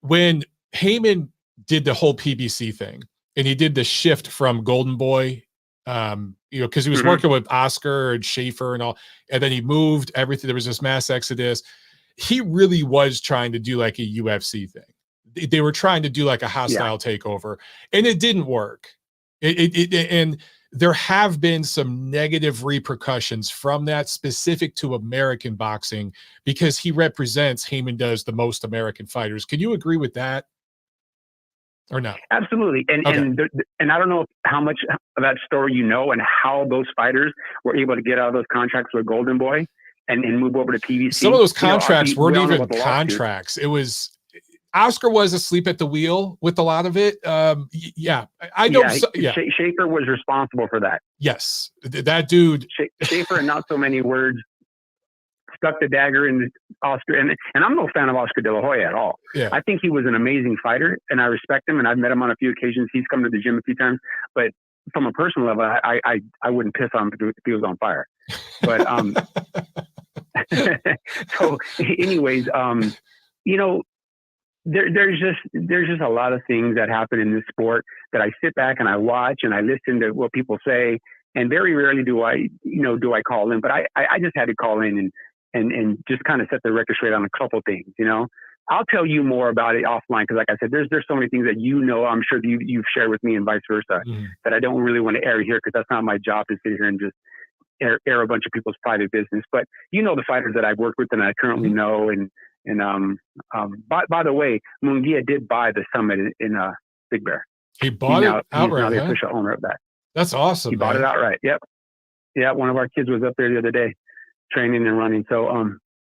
when Heyman did the whole PBC thing and he did the shift from Golden Boy, because he was working with Oscar and Schaefer and all, and then he moved everything. There was this mass exodus. He really was trying to do like a UFC thing. They were trying to do like a hostile takeover, and it didn't work. And there have been some negative repercussions from that, specific to American boxing, because Heyman does the most American fighters. Can you agree with that? Or no? Absolutely. And I don't know how much of that story and how those fighters were able to get out of those contracts with Golden Boy and move over to PBC. Some of those contracts weren't even contracts. It was Oscar was asleep at the wheel with a lot of it. I know. Schaefer was responsible for that. Yes, that dude. Schaefer, in not so many words, stuck the dagger in Oscar. And I'm no fan of Oscar De La Hoya at all. Yeah. I think he was an amazing fighter, and I respect him, and I've met him on a few occasions. He's come to the gym a few times. But from a personal level, I wouldn't piss on him if he was on fire. But so anyways, there's just a lot of things that happen in this sport that I sit back and I watch and I listen to what people say, and very rarely do I call in, but I just had to call in and just kind of set the record straight on a couple things. I'll tell you more about it offline, because like I said, there's so many things that I'm sure you've shared with me and vice versa that I don't really want to air here, because that's not my job to sit here and just air a bunch of people's private business. But the fighters that I've worked with and I currently know, and by the way, Munguia did buy the Summit in Big Bear. He bought it outright. He's now the official owner of that. That's awesome. He bought it outright. Yep. Yeah, one of our kids was up there the other day, training and running. So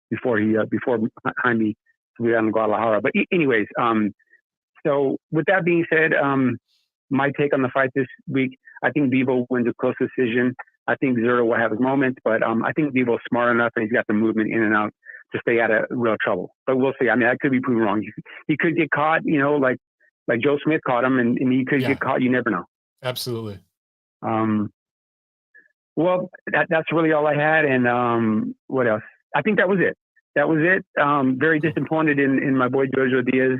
before Jaime, we were out in Guadalajara. But anyways, so with that being said, my take on the fight this week, I think Bivol wins a close decision. I think Zurdo will have his moments, but I think Bivol's smart enough and he's got the movement in and out to stay out of real trouble. But we'll see. I mean, I could be proven wrong. He could get caught, like Joe Smith caught him, and he could get caught. You never know. Absolutely. Well, that's really all I had. And what else? I think that was it. Very disappointed in my boy Jojo Diaz.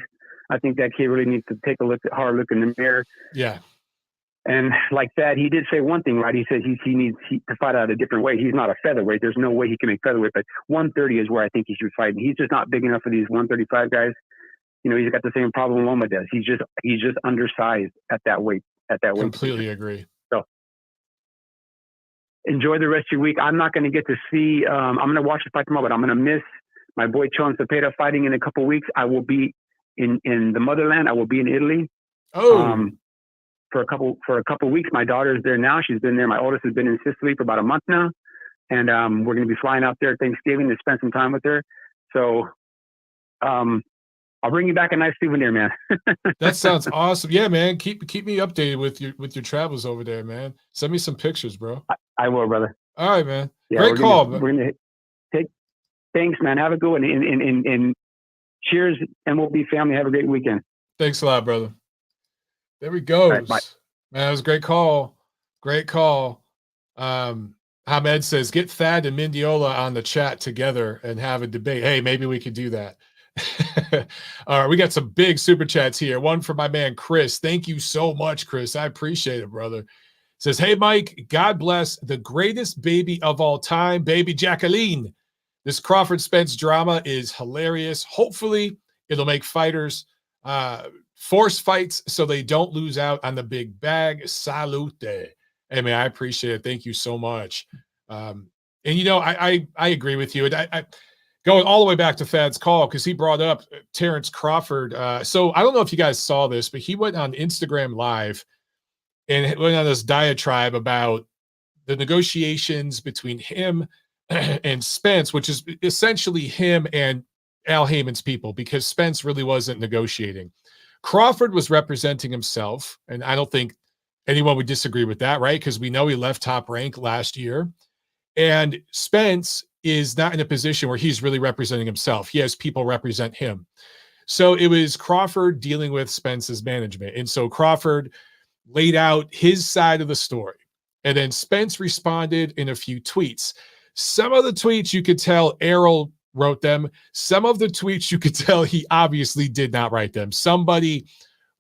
I think that kid really needs to take a hard look in the mirror. Yeah. And like that, he did say one thing, right? He said he needs to fight out a different way. He's not a featherweight. There's no way he can make featherweight, but 130 is where I think he should fight. He's just not big enough for these 135 guys. You know, he's got the same problem Loma does. He's just undersized at that weight. Completely agree. So enjoy the rest of your week. I'm not going to get to see. I'm going to watch the fight tomorrow, but I'm going to miss my boy Chon Cepeda fighting in a couple of weeks. I will be in the motherland. I will be in Italy. Oh. For a couple of weeks. My daughter's there now. She's been there. My oldest has been in Sicily for about a month now. And we're going to be flying out there at Thanksgiving to spend some time with her. So I'll bring you back a nice souvenir, man. That sounds awesome. Yeah, man. Keep me updated with your travels over there, man. Send me some pictures, bro. I will, brother. All right, man. Yeah, Great call. We're going to take. Thanks, man. Have a good one. And cheers, MLB family. Have a great weekend. Thanks a lot, brother. There we go. Right, man, that was a great call. Great call. Hamed says, get Thad and Mendiola on the chat together and have a debate. Hey, maybe we could do that. All right, we got some big super chats here. One for my man Chris. Thank you so much, Chris. I appreciate it, brother. Says, hey, Mike, God bless the greatest baby of all time, baby Jacqueline. This Crawford Spence drama is hilarious. Hopefully, it'll make fighters force fights so they don't lose out on the big bag. Salute. Hey, man, I appreciate it. Thank you so much. And, you know, I agree with you. I going all the way back to Thad's call, because he brought up Terrence Crawford. So I don't know if you guys saw this, but he went on Instagram Live and went on this diatribe about the negotiations between him and Spence, which is essentially him and Al Heyman's people, because Spence really wasn't negotiating. Crawford was representing himself, and I don't think anyone would disagree with that, right? Because we know he left Top Rank last year. And Spence is not in a position where he's really representing himself. He has people represent him. So it was Crawford dealing with Spence's management. And so Crawford laid out his side of the story. And then Spence responded in a few tweets. Some of the tweets you could tell Errol wrote them. Some of the tweets you could tell he obviously did not write them. Somebody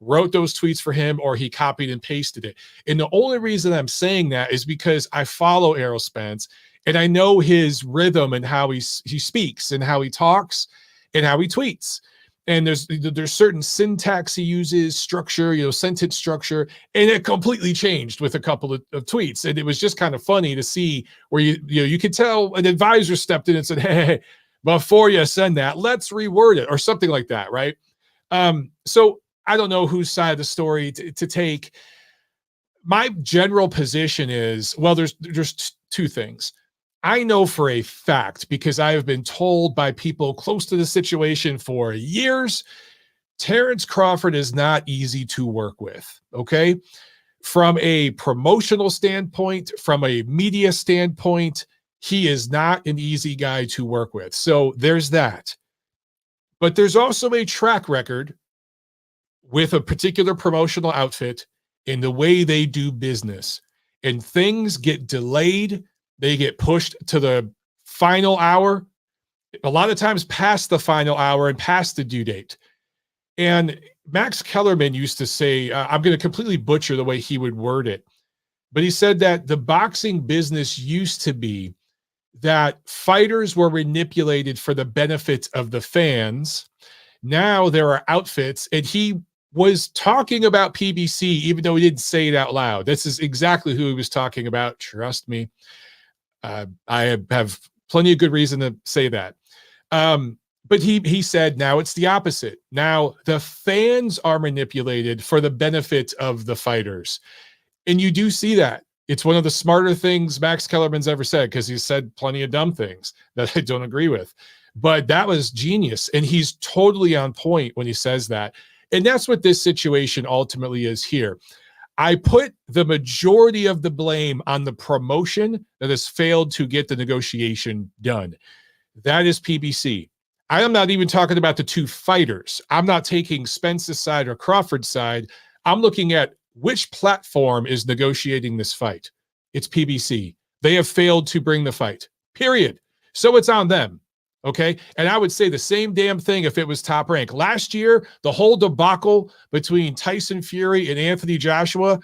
wrote those tweets for him, or he copied and pasted it. And the only reason I'm saying that is because I follow Errol Spence, and I know his rhythm and how he speaks and how he talks and how he tweets. And there's certain syntax he uses, structure, sentence structure, and it completely changed with a couple of tweets. And it was just kind of funny to see where you could tell an advisor stepped in and said, hey, before you send that, let's reword it, or something like that, right? So I don't know whose side of the story to take. My general position is, well, there's two things. I know for a fact, because I have been told by people close to the situation for years, Terrence Crawford is not easy to work with, okay? From a promotional standpoint, from a media standpoint, he is not an easy guy to work with. So there's that. But there's also a track record with a particular promotional outfit in the way they do business. And things get delayed. They get pushed to the final hour, a lot of times past the final hour and past the due date. And Max Kellerman used to say, I'm going to completely butcher the way he would word it, but he said that the boxing business used to be that fighters were manipulated for the benefit of the fans. Now there are outfits, and he was talking about PBC, even though he didn't say it out loud. This is exactly who he was talking about. Trust me. I have plenty of good reason to say that. But he said now it's the opposite. Now the fans are manipulated for the benefit of the fighters. And you do see that. It's one of the smarter things Max Kellerman's ever said, because he said plenty of dumb things that I don't agree with. But that was genius. And he's totally on point when he says that. And that's what this situation ultimately is here. I put the majority of the blame on the promotion that has failed to get the negotiation done. That is PBC. I am not even talking about the two fighters. I'm not taking Spence's side or Crawford's side. I'm looking at which platform is negotiating this fight? It's PBC. They have failed to bring the fight, period. So it's on them. Okay. And I would say the same damn thing if it was Top Rank. Last year, the whole debacle between Tyson Fury and Anthony Joshua,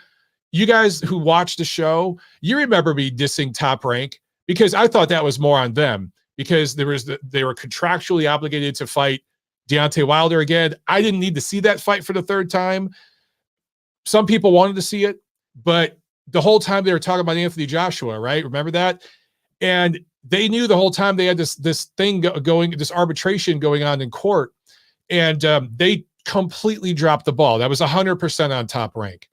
you guys who watched the show, you remember me dissing Top Rank because I thought that was more on them because they were contractually obligated to fight Deontay Wilder again. I didn't need to see that fight for the third time. Some people wanted to see it, but the whole time they were talking about Anthony Joshua, right? Remember that? And they knew the whole time they had this thing going, this arbitration going on in court, and they completely dropped the ball. That was 100% on Top Rank.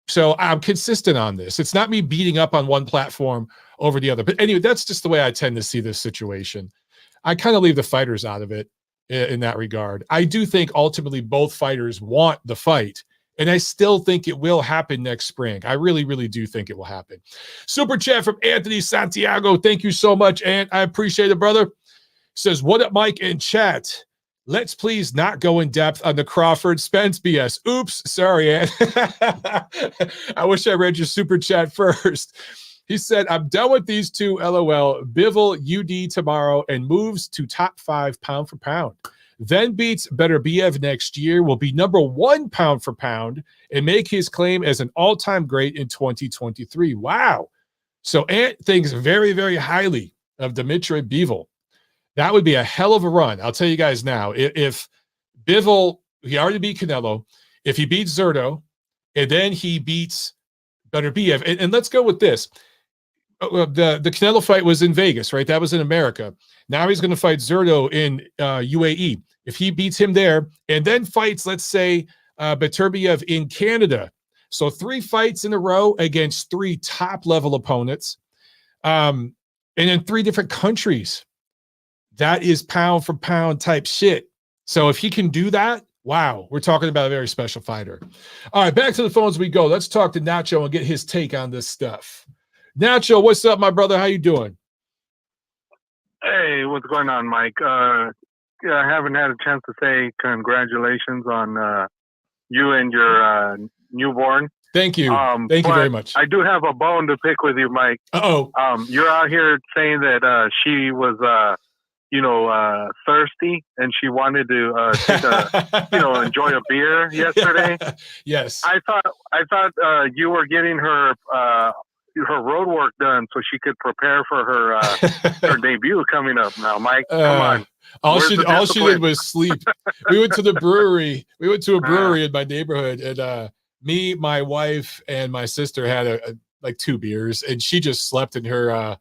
So I'm consistent on this. It's not me beating up on one platform over the other. But anyway, that's just the way I tend to see this situation. I kind of leave the fighters out of it in that regard. I do think ultimately both fighters want the fight, and I still think it will happen next spring. I really, really do think it will happen. Super chat from Anthony Santiago. Thank you so much, Ant. I appreciate it, brother. Says, what up, Mike in chat? Let's please not go in depth on the Crawford Spence BS. Oops, sorry, Ant. I wish I read your super chat first. He said, I'm done with these two, LOL. Bivol UD tomorrow and moves to top 5 pound for pound. Then beats Beterbiev next year, will be number 1 pound for pound, and make his claim as an all-time great in 2023. Wow. So Ant thinks very, very highly of Dmitrii Bivol. That would be a hell of a run. I'll tell you guys now, if Bivol, he already beat Canelo, if he beats Zurdo, and then he beats Beterbiev, and let's go with this. The Canelo fight was in Vegas, right? That was in America. Now he's going to fight Zurdo in UAE. If he beats him there and then fights, let's say, Beterbiev in Canada. So 3 fights in a row against 3 top-level opponents and in 3 different countries. That is pound for pound type shit. So if he can do that, wow, we're talking about a very special fighter. All right, back to the phones we go. Let's talk to Nacho and get his take on this stuff. Nacho, what's up, my brother? How you doing? Hey, what's going on, Mike? I haven't had a chance to say congratulations on you and your newborn. Thank you. Thank you very much. I do have a bone to pick with you, Mike. Uh-oh. You're out here saying that she was, thirsty and she wanted to take a, enjoy a beer yesterday. Yes. I thought you were getting her road work done so she could prepare for her her debut coming up now. Mike, come on. All she did was sleep. We went to the brewery. We went to a brewery in my neighborhood, and me, my wife, and my sister had like 2 beers, and she just slept in her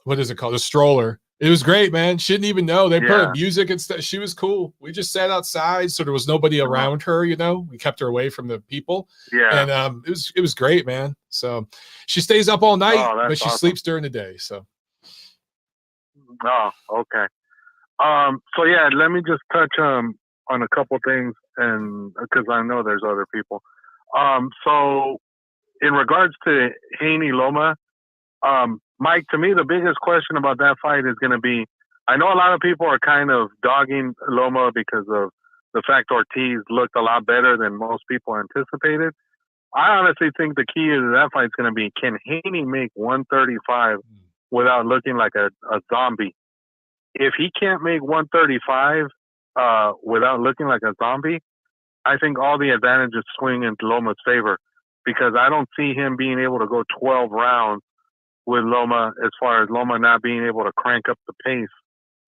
what is it called? A stroller. It was great, man. She didn't even know. They put music and stuff. She was cool. We just sat outside, so there was nobody around her, We kept her away from the people. Yeah. And it was great, man. So she stays up all night, but she sleeps during the day. So. Oh, okay. So yeah, let me just touch on a couple things, and because I know there's other people. So in regards to Haney Loma, Mike, to me, the biggest question about that fight is going to be, I know a lot of people are kind of dogging Loma because of the fact Ortiz looked a lot better than most people anticipated. I honestly think the key to that fight is going to be, can Haney make 135 without looking like a zombie? If he can't make 135 without looking like a zombie, I think all the advantages swing into Loma's favor, because I don't see him being able to go 12 rounds with Loma, as far as Loma not being able to crank up the pace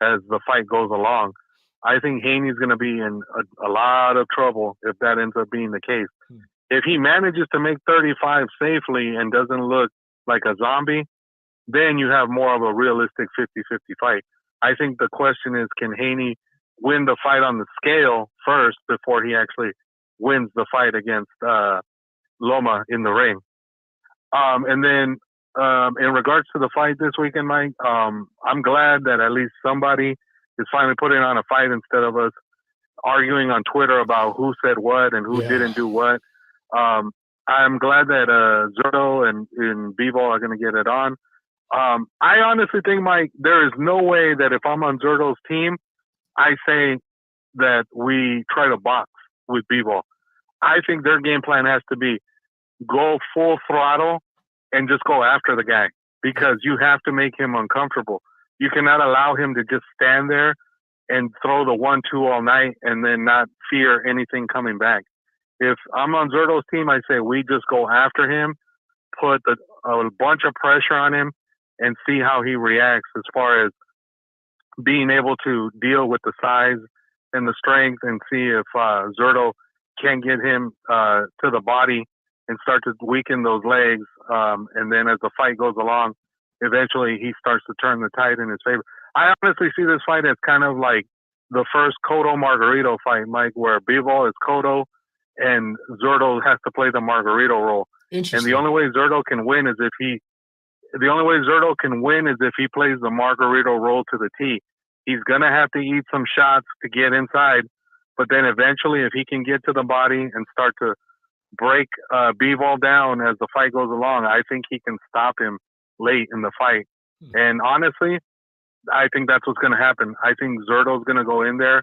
as the fight goes along. I think Haney's going to be in a lot of trouble if that ends up being the case. If he manages to make 35 safely and doesn't look like a zombie, then you have more of a realistic 50-50 fight. I think the question is, can Haney win the fight on the scale first before he actually wins the fight against Loma in the ring? And then in regards to the fight this weekend, Mike, I'm glad that at least somebody is finally putting on a fight instead of us arguing on Twitter about who said what and who didn't do what. I'm glad that Zurdo and Bivol are going to get it on. I honestly think, Mike, there is no way that if I'm on Zurdo's team, I say that we try to box with Bivol. I think their game plan has to be, go full throttle and just go after the guy, because you have to make him uncomfortable. You cannot allow him to just stand there and throw the 1-2 all night and then not fear anything coming back. If I'm on Zurdo's team, I say we just go after him, put a bunch of pressure on him, and see how he reacts as far as being able to deal with the size and the strength, and see if Zurdo can get him to the body and start to weaken those legs. And then as the fight goes along, eventually he starts to turn the tide in his favor. I honestly see this fight as kind of like the first Cotto Margarito fight, Mike, where Bivol is Cotto and Zurdo has to play the Margarito role. And the only way Zurdo can win is if he plays the Margarito role to the T. He's gonna have to eat some shots to get inside, but then eventually, if he can get to the body and start to break Bivol down as the fight goes along, I think he can stop him late in the fight. And honestly, I think that's what's going to happen. I think Zurdo's going to go in there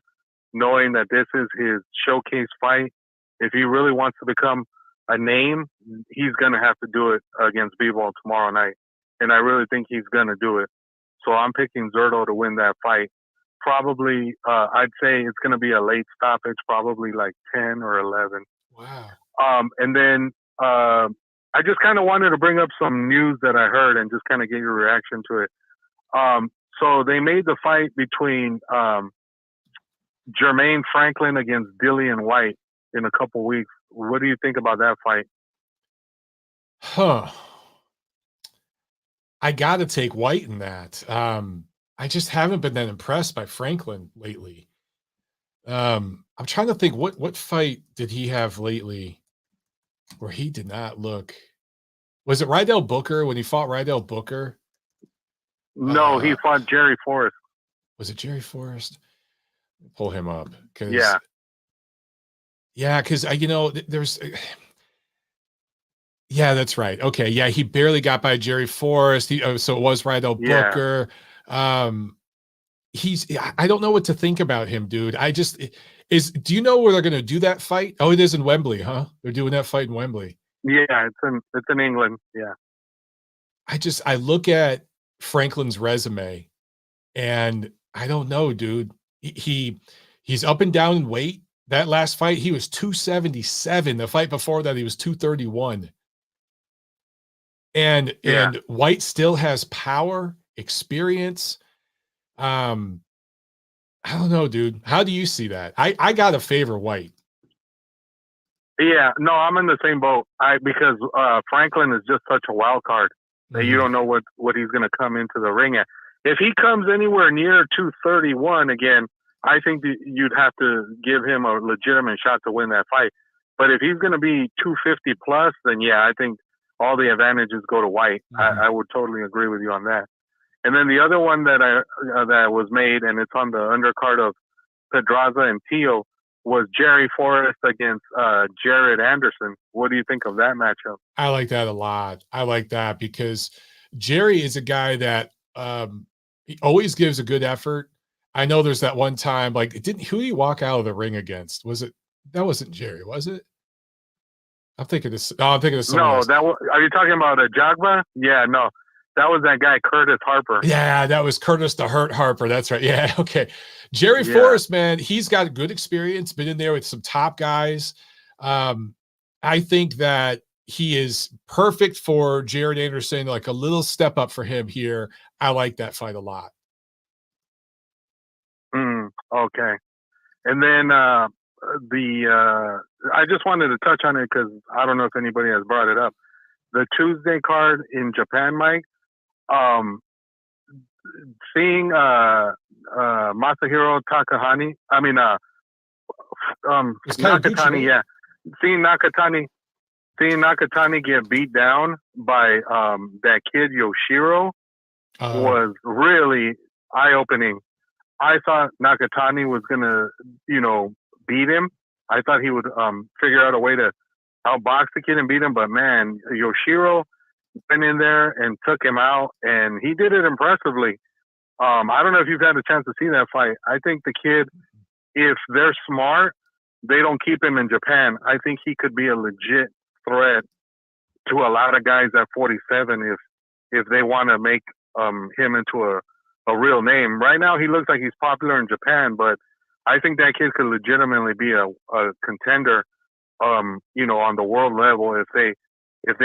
knowing that this is his showcase fight. If he really wants to become a name, he's going to have to do it against Bivol tomorrow night. And I really think he's going to do it. So I'm picking Zurdo to win that fight. Probably, I'd say it's going to be a late stoppage, probably like 10 or 11. Wow. And then I just kind of wanted to bring up some news that I heard and just kind of get your reaction to it. So they made the fight between Jermaine Franklin against Dillian White in a couple weeks. What do you think about that fight? I got to take White in that. I just haven't been that impressed by Franklin lately. I'm trying to think what fight did he have lately where he did not look. Was it Rydell Booker when he fought Rydell Booker? No, he fought Jerry Forrest. Was it Jerry Forrest? Pull him up. Yeah, because there's. Yeah, that's right. Okay, yeah, he barely got by Jerry Forrest. So it was Rydell Booker. I don't know what to think about him, dude. Do you know where they're going to do that fight? Oh, it is in Wembley, huh? They're doing that fight in Wembley. Yeah, it's in England. Yeah. I look at Franklin's resume and I don't know, dude. He's up and down in weight. That last fight, he was 277. The fight before that, he was 231. And White still has power, experience. I don't know, dude. How do you see that? I gotta favor White. Yeah, no, I'm in the same boat. Because Franklin is just such a wild card that you don't know what he's going to come into the ring at. If he comes anywhere near 231 again, I think you'd have to give him a legitimate shot to win that fight. But if he's going to be 250 plus, then yeah, I think all the advantages go to White. I would totally agree with you on that. And then the other one that was made, and it's on the undercard of Pedraza and Tio, was Jerry Forrest against Jared Anderson. What do you think of that matchup? I like that a lot. I like that because Jerry is a guy that he always gives a good effort. I know there's that one time, who did he walk out of the ring against? That wasn't Jerry, was it? I'm thinking of someone else. Are you talking about a Jagba? Yeah, no. That was that guy, Curtis Harper. Yeah, that was Curtis the Hurt Harper. That's right. Yeah, okay. Jerry Forrest, man, he's got good experience, been in there with some top guys. I think that he is perfect for Jared Anderson, like a little step up for him here. I like that fight a lot. Okay. And then I just wanted to touch on it because I don't know if anybody has brought it up. The Tuesday card in Japan, Mike, seeing Masahiro Nakatani, seeing Nakatani get beat down by that kid Yoshiro was really eye-opening. I thought Nakatani was gonna, beat him. I thought he would figure out a way to outbox the kid and beat him, but man, Yoshiro went in there and took him out, and he did it impressively. I don't know if you've had a chance to see that fight. I think the kid, if they're smart, they don't keep him in Japan. I think he could be a legit threat to a lot of guys at 47 if they want to make him into a real name. Right now, he looks like he's popular in Japan, but I think that kid could legitimately be a contender, you know, on the world level if they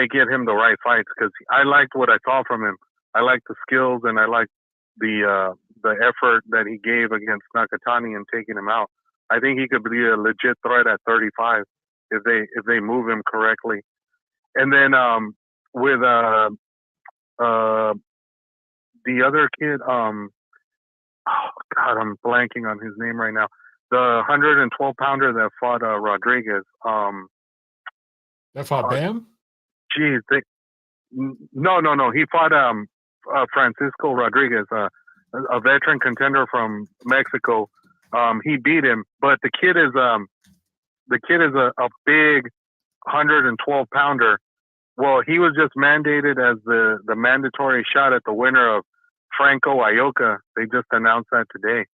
get him the right fights. Because I liked what I saw from him. I liked the skills and I liked the effort that he gave against Nakatani and taking him out. I think he could be a legit threat at 35 if they move him correctly. And then with the other kid, oh God, I'm blanking on his name right now. The 112-pounder that fought Rodriguez. That fought Bam? Geez, no. He fought Francisco Rodriguez, a veteran contender from Mexico. He beat him, but the kid is a big 112-pounder. Well, he was just mandated as the mandatory shot at the winner of Franco Ioka. They just announced that today.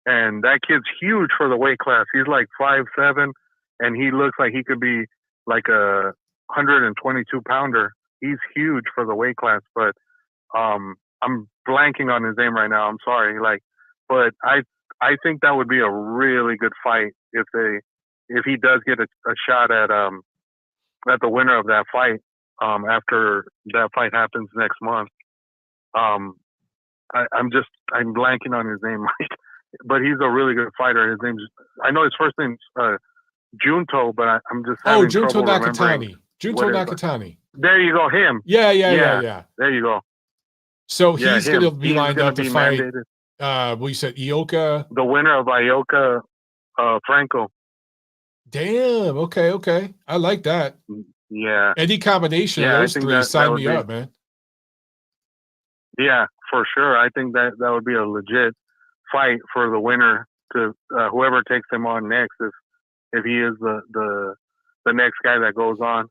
And that kid's huge for the weight class. He's like 5'7", and he looks like he could be like a 122-pounder. He's huge for the weight class, but I'm blanking on his name right now. I'm sorry. But I think that would be a really good fight if he does get a shot at the winner of that fight after that fight happens next month. I'm blanking on his name, but he's a really good fighter. I know his first name's Junto, but I'm just having Junto trouble remembering. Nakatani. Junto Nakatani. There you go, him. Yeah. There you go. So he's going to be lined up to fight. Mandated. You said Ioka. The winner of Ioka, Franco. Damn. Okay. I like that. Yeah. Any combination of those three, sign me up, man. Yeah, for sure. I think that would be a legit fight for the winner to whoever takes him on next, if he is the next guy that goes on.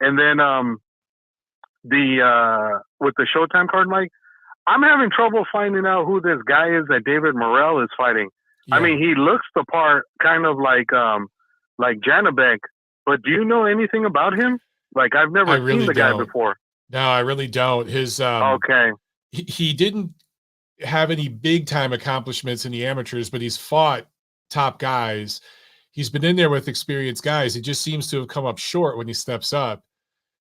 And then with the Showtime card, Mike, I'm having trouble finding out who this guy is that David Morrell is fighting. Yeah. I mean, he looks the part, kind of like Janabek, but do you know anything about him? Like, I've never seen the guy before. No, I really don't. His okay. He didn't have any big time accomplishments in the amateurs, but he's fought top guys. He's been in there with experienced guys. He just seems to have come up short when he steps up.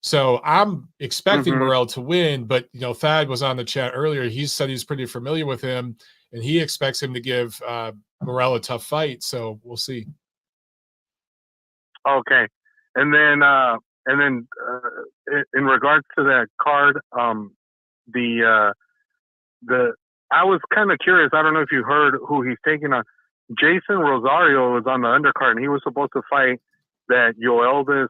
So I'm expecting Morrell to win, but you know, Thad was on the chat earlier. He said he's pretty familiar with him, and he expects him to give Morrell a tough fight. So we'll see. Okay, and then in regards to that card, I was kind of curious. I don't know if you heard who he's taking on. Jason Rosario was on the undercard, and he was supposed to fight that Yoelvis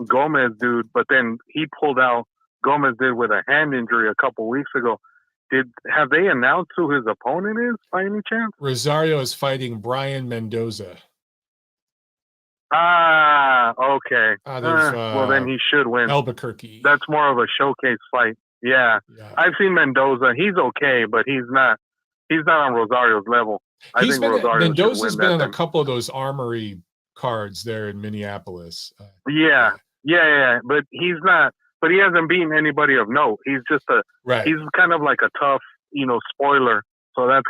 Gomez dude, but then he pulled out. Gomez did with a hand injury a couple weeks ago. Have they announced who his opponent is by any chance? Rosario is fighting Brian Mendoza. Okay. Well, then he should win. Albuquerque. That's more of a showcase fight. Yeah. I've seen Mendoza. He's okay, but he's not on Rosario's level. Mendoza's been on a couple of those Armory cards there in Minneapolis. Yeah. But he's not. But he hasn't beaten anybody of note. He's just he's kind of like a tough, spoiler. So that's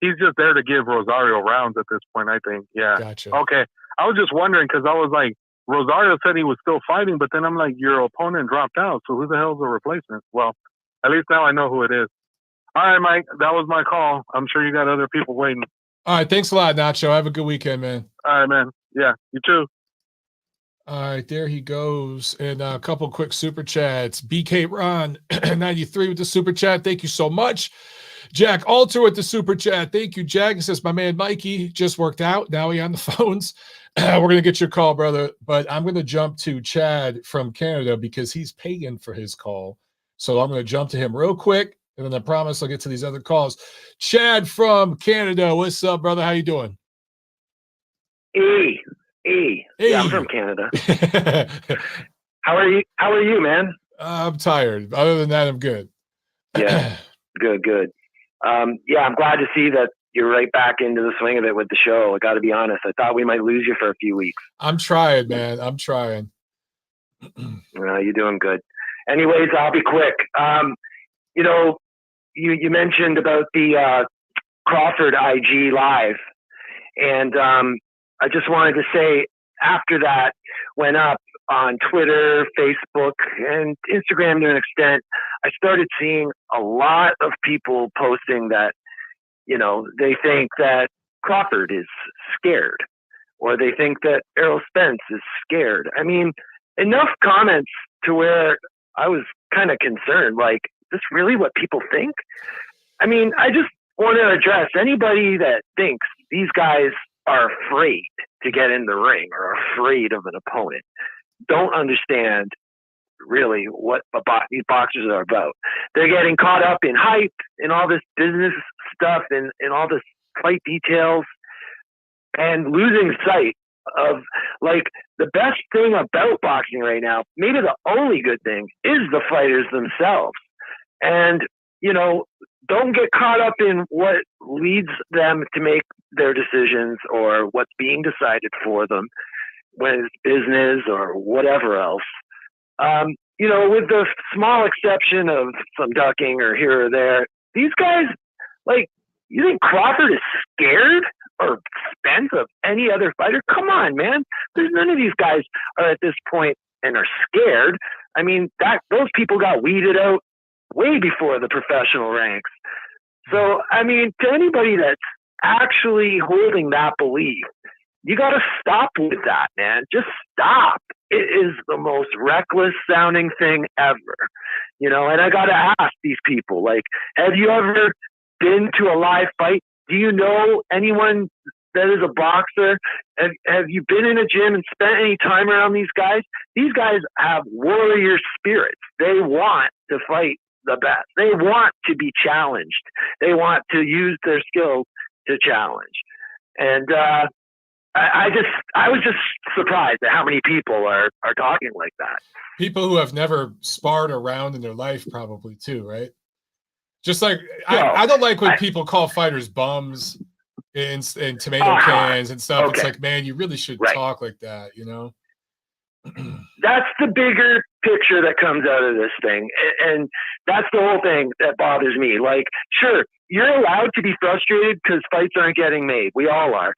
he's just there to give Rosario rounds at this point, I think. Yeah. Gotcha. Okay. I was just wondering because I was like, Rosario said he was still fighting, but then I'm like, your opponent dropped out. So who the hell's the replacement? Well, at least now I know who it is. All right, Mike, that was my call. I'm sure you got other people waiting. All right. Thanks a lot, Nacho. Have a good weekend, man. All right, man. Yeah, you too. All right, there he goes. And a couple quick super chats. BK Ron 93 with the super chat. Thank you so much. Jack Alter with the super chat. Thank you, Jack. It says my man Mikey just worked out. Now he on the phones. We're going to get your call, brother. But I'm going to jump to Chad from Canada because he's paying for his call. So I'm going to jump to him real quick. And then I promise I'll get to these other calls. Chad from Canada. What's up, brother? How you doing? Hey. Yeah, I'm from Canada. How are you, man? I'm tired. Other than that, I'm good. Yeah, good. Yeah, I'm glad to see that you're right back into the swing of it with the show. I got to be honest. I thought we might lose you for a few weeks. I'm trying, man. I'm trying. You're doing good. Anyways, I'll be quick. You know, you mentioned about the Crawford IG live, and I just wanted to say after that went up on Twitter, Facebook, and Instagram to an extent, I started seeing a lot of people posting that, you know, they think that Crawford is scared, or they think that Errol Spence is scared. I mean, enough comments to where I was kind of concerned, like, is this really what people think? I mean, I just want to address anybody that thinks these guys are afraid to get in the ring or afraid of an opponent. Don't understand really what these boxers are about. They're getting caught up in hype and all this business stuff and all this fight details and losing sight of, like, the best thing about boxing right now, maybe the only good thing, is the fighters themselves. And, you know, don't get caught up in what leads them to make their decisions or what's being decided for them, when it's business or whatever else. You know, with the small exception of some ducking or here or there, these guys, like, you think Crawford is scared or Spence of any other fighter? Come on, man. There's none of these guys are at this point and are scared. I mean, those people got weeded out way before the professional ranks. So, I mean, to anybody that's actually holding that belief, you got to stop with that, man. Just stop. It is the most reckless sounding thing ever, you know. And I got to ask these people, like, have you ever been to a live fight? Do you know anyone that is a boxer? Have you been in a gym and spent any time around these guys? These guys have warrior spirits. They want to fight the best. They want to be challenged. They want to use their skills to challenge. And I was just surprised at how many people are talking like that. People who have never sparred around in their life, probably too, right? Just like No, I don't like when people call fighters bums and tomato cans and stuff. Okay. It's like, man, you really should talk like that, you know? That's the bigger picture that comes out of this thing. And that's the whole thing that bothers me. Like, sure, you're allowed to be frustrated because fights aren't getting made. We all are.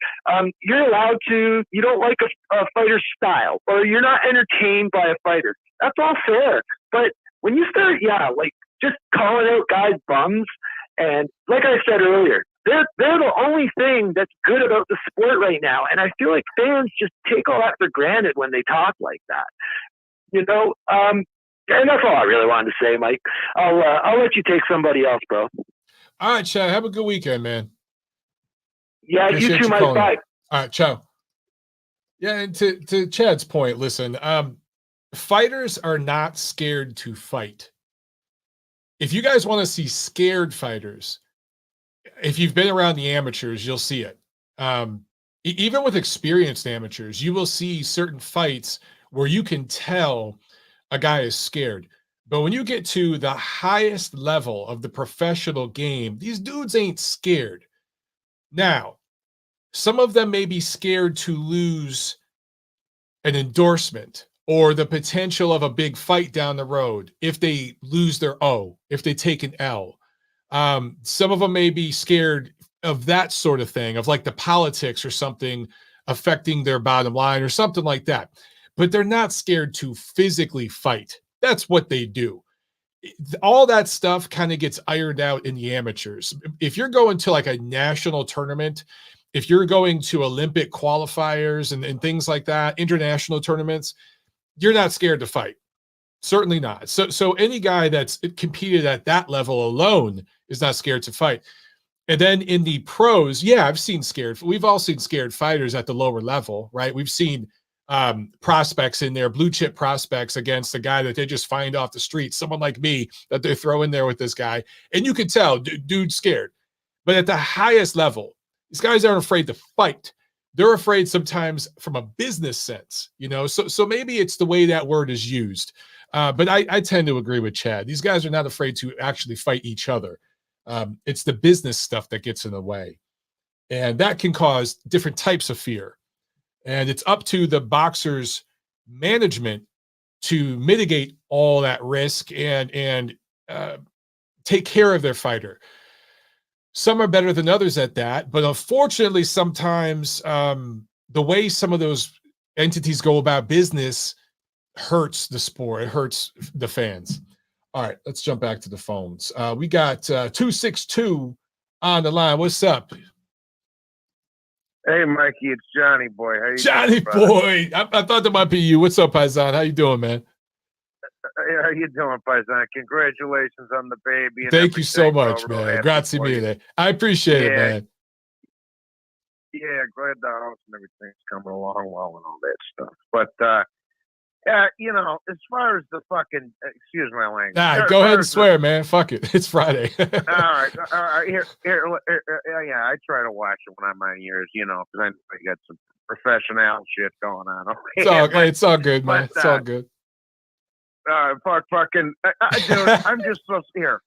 You're allowed to, you don't like a fighter's style, or you're not entertained by a fighter. That's all fair. But when you start, like, just calling out guys bums, and like I said earlier, they're the only thing that's good about the sport right now. And I feel like fans just take all that for granted when they talk like that. You know, and that's all I really wanted to say, Mike. I'll let you take somebody else, bro. All right, Chad. Have a good weekend, man. Yeah, Appreciate you too, Mike. Bye. All right, ciao. Yeah, and to Chad's point, listen, fighters are not scared to fight. If you guys want to see scared fighters, if you've been around the amateurs, you'll see it. Even with experienced amateurs, you will see certain fights where you can tell a guy is scared. But when you get to the highest level of the professional game, these dudes ain't scared. Now, some of them may be scared to lose an endorsement or the potential of a big fight down the road if they lose their O, if they take an L. Some of them may be scared of that sort of thing, of like the politics or something affecting their bottom line or something like that. But they're not scared to physically fight. That's what they do. All that stuff kind of gets ironed out in the amateurs. If you're going to like a national tournament, if you're going to Olympic qualifiers and things like that, international tournaments, you're not scared to fight. Certainly not. So any guy that's competed at that level alone is not scared to fight. And then in the pros, I've seen scared. We've all seen scared fighters at the lower level, right? We've seen prospects in there, blue chip prospects against a guy that they just find off the street, someone like me that they throw in there with this guy. And you can tell, dude's scared. But at the highest level, these guys aren't afraid to fight. They're afraid sometimes from a business sense, you know? So maybe it's the way that word is used. But I tend to agree with Chad. These guys are not afraid to actually fight each other. It's the business stuff that gets in the way. And that can cause different types of fear. And it's up to the boxer's management to mitigate all that risk and take care of their fighter. Some are better than others at that, but unfortunately, sometimes the way some of those entities go about business hurts the sport. It hurts the fans. All right, let's jump back to the phones. We got 262 on the line. What's up? Hey, Mikey, it's Johnny Boy. How you Johnny doing, Boy. I thought that might be you. What's up, Paisan? How you doing, man? How you doing, Paisan? Congratulations on the baby. And Thank you so everything. much, We're real man. happy Grazie for you. mille. I appreciate it, man. Yeah, glad the house and everything's coming along well and all that stuff. But, you know, as far as the fucking, excuse my language. Nah, go ahead and swear, man. Fuck it. It's Friday. All right. Here, yeah, I try to watch it when I'm on yours, you know, because I got some professional shit going on. It's all good, man. It's all good. Fucking, dude, I'm just so here.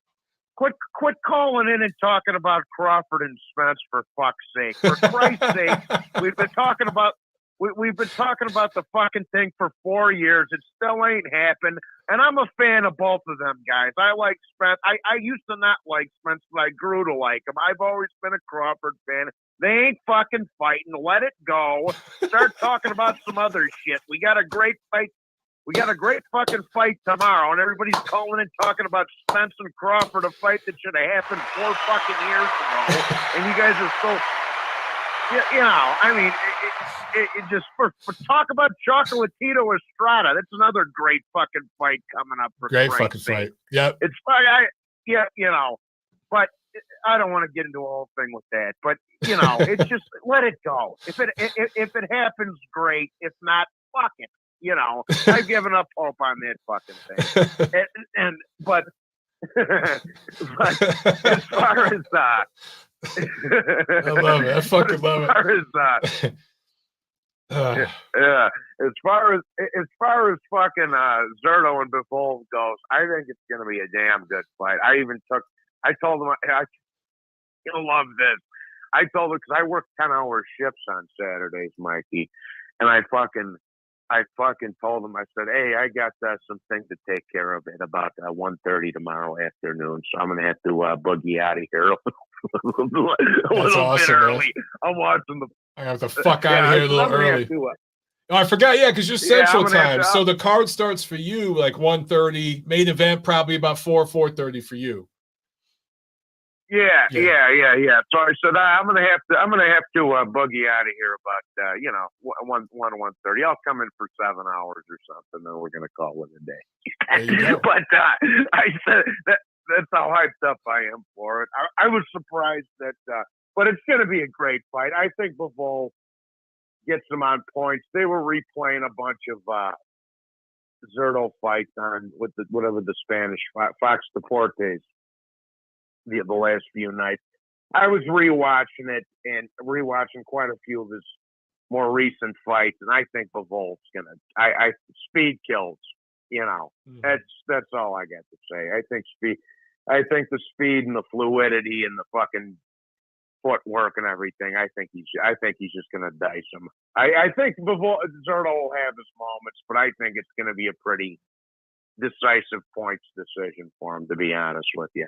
Quit calling in and talking about Crawford and Spence for fuck's sake. For Christ's sake, we've been talking about the fucking thing for 4 years. It still ain't happened. And I'm a fan of both of them guys. I like Spence. I used to not like Spence, but I grew to like him. I've always been a Crawford fan. They ain't fucking fighting. Let it go. Start talking about some other shit. We got a great fight. We got a great fucking fight tomorrow, and everybody's calling and talking about Spence and Crawford, a fight that should have happened 4 fucking years ago. And you guys are so, you know, I mean, it just for talk about Chocolatito Estrada. That's another great fucking fight coming up. For great fucking fight. Yep. It's you know, but I don't want to get into a whole thing with that. But you know, it's just let it go. If it happens, great. If not, fuck it. You know, I've given up hope on that fucking thing. But as far as I love it. I fucking love it. Yeah, as far as fucking Zurdo and Bivol goes, I think it's gonna be a damn good fight. I told him you'll love this. I told him because I work 10-hour shifts on Saturdays, Mikey, and I fucking told him, I said, hey, I got something to take care of at about 1:30 tomorrow afternoon, so I'm going to have to boogie out of here a little awesome, bit early. man. I'm watching the... I have to fuck out of here a little early. Oh, I forgot, because you're Central Time, so the card starts for you like 1:30, main event probably about 4:30 for you. Yeah. So I said I'm gonna have to boogie out of here about 1:30. I'll come in for 7 hours or something, then we're gonna call it a day. There you go. But I said that's how hyped up I am for it. I was surprised that, but it's gonna be a great fight. I think Bivol gets them on points. They were replaying a bunch of Zurdo fights on with whatever the Spanish Fox Deportes. The last few nights, I was rewatching it and rewatching quite a few of his more recent fights, and I think Bivol's gonna. I speed kills. You know, that's all I got to say. I think speed. I think the speed and the fluidity and the fucking footwork and everything. I think he's just gonna dice him. I think Zurdo will have his moments, but I think it's gonna be a pretty decisive points decision for him. To be honest with you.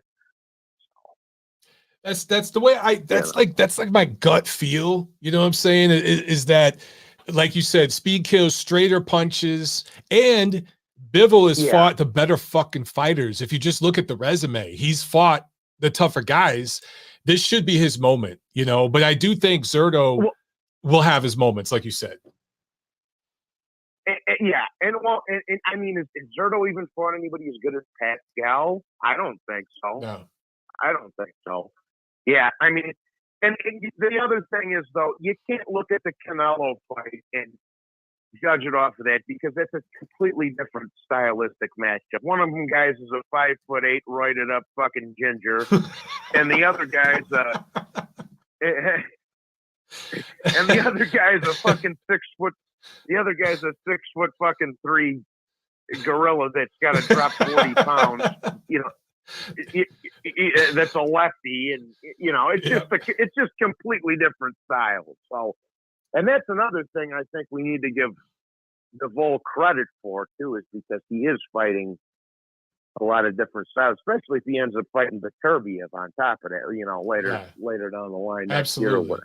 That's the way that's like my gut feel. You know what I'm saying? Is that, like you said, speed kills, straighter punches, and Bivol has fought the better fucking fighters. If you just look at the resume, he's fought the tougher guys. This should be his moment, you know. But I do think Zurdo will have his moments, like you said. Yeah, and I mean, is Zurdo even fought anybody as good as Pascal? I don't think so. No, I don't think so. Yeah, I mean, and the other thing is, though, you can't look at the Canelo fight and judge it off of that because that's a completely different stylistic matchup. One of them guys is a 5'8", roided up fucking ginger, and the other guy's and the other guy's a fucking 6 foot. The other guy's a 6 foot fucking 3 gorilla that's got to drop 40 pounds. You know. That's a lefty, and you know it's just completely different styles. So, and that's another thing I think we need to give Bivol credit for too is because he is fighting a lot of different styles, especially if he ends up fighting Beterbiev on top of that, later down the line next year. Absolutely.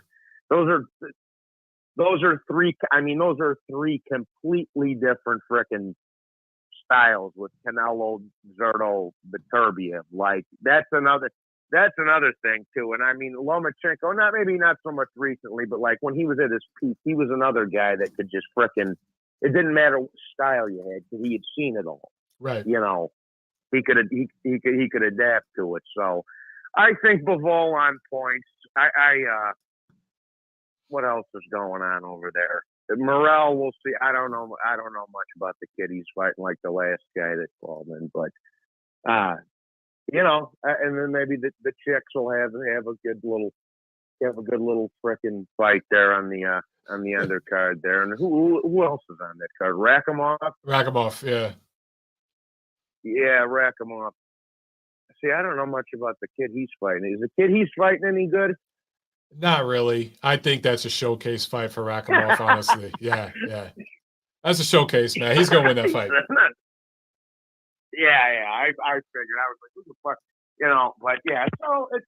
Those are three. I mean, those are three completely different frickin' styles with Canelo, Zurdo, Beterbiev. Like that's another thing too. And I mean, Lomachenko, maybe not so much recently, but like when he was at his peak, he was another guy that could just frickin'. It didn't matter what style you had because he had seen it all. Right. He could adapt to it. So I think Bivol on points. What else is going on over there? Morrell, we'll see. I don't know much about the kid he's fighting, like the last guy that called in, but and then maybe the chicks will have a good little frickin' fight there on the undercard there. And who else is on that card? Rakhimov, yeah. Yeah, Rakhimov. See, I don't know much about the kid he's fighting. Is the kid he's fighting any good? Not really. I think that's a showcase fight for Rakhimov, honestly. Yeah. That's a showcase, man. He's gonna win that fight. I figured. I was like, who the fuck, but yeah, so it's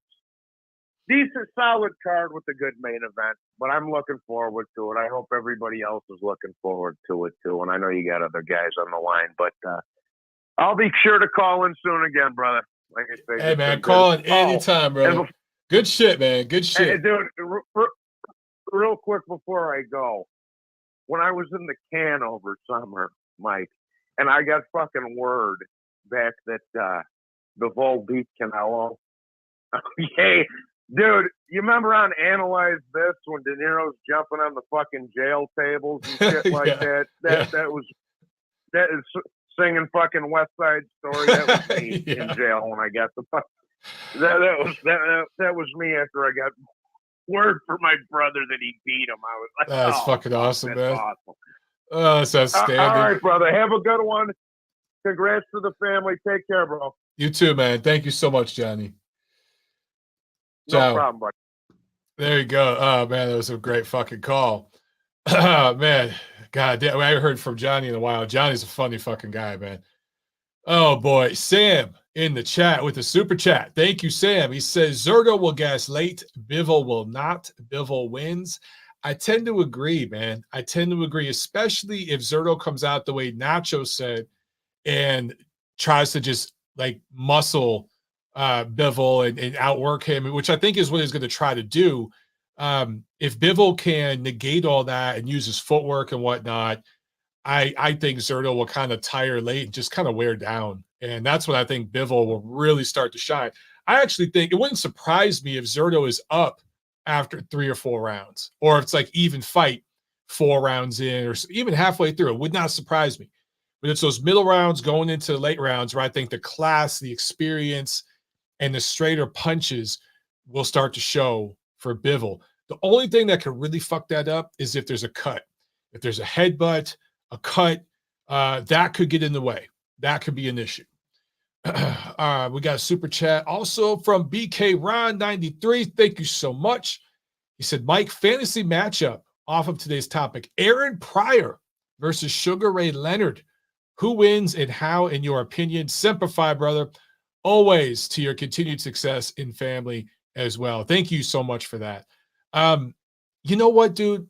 decent, solid card with a good main event, but I'm looking forward to it. I hope everybody else is looking forward to it too. And I know you got other guys on the line, but I'll be sure to call in soon again, brother. Like I say, hey man, call in anytime, brother. Good shit, man. Good shit. Hey, dude, real quick before I go, when I was in the can over summer, Mike, and I got fucking word back that Bivol beat Canelo. Hey, dude, you remember on Analyze This when De Niro's jumping on the fucking jail tables and shit like that? That is singing fucking West Side Story. That was me in jail when I got the fuck. That was me after I got word from my brother that he beat him. I was like, that's fucking awesome, man. Awesome. Oh, that's outstanding. All right, brother. Have a good one. Congrats to the family. Take care, bro. You too, man. Thank you so much, Johnny. No problem, buddy. There you go. Oh, man, that was a great fucking call. Oh, man. God damn, I haven't heard from Johnny in a while. Johnny's a funny fucking guy, man. Oh, boy. Sam in the chat with the super chat. Thank you, Sam. He says, Zurdo will gas late. Bivol will not. Bivol wins. I tend to agree, man. I tend to agree, especially if Zurdo comes out the way Nacho said and tries to just like muscle Bivol and outwork him, which I think is what he's going to try to do. If Bivol can negate all that and use his footwork and whatnot, I think Zurdo will kind of tire late and just kind of wear down. And that's when I think Bivol will really start to shine. I actually think it wouldn't surprise me if Zurdo is up after 3 or 4 rounds, or if it's like even fight 4 rounds in or even halfway through. It would not surprise me. But it's those middle rounds going into the late rounds where I think the class, the experience, and the straighter punches will start to show for Bivol. The only thing that could really fuck that up is if there's a cut. If there's a headbutt, a cut, that could get in the way. That could be an issue. We got a super chat also from BK Ron 93. Thank you so much. He said, Mike, fantasy matchup off of today's topic. Aaron Pryor versus Sugar Ray Leonard. Who wins and how, in your opinion? Semper Fi, brother. Always to your continued success in family as well. Thank you so much for that. You know what, dude?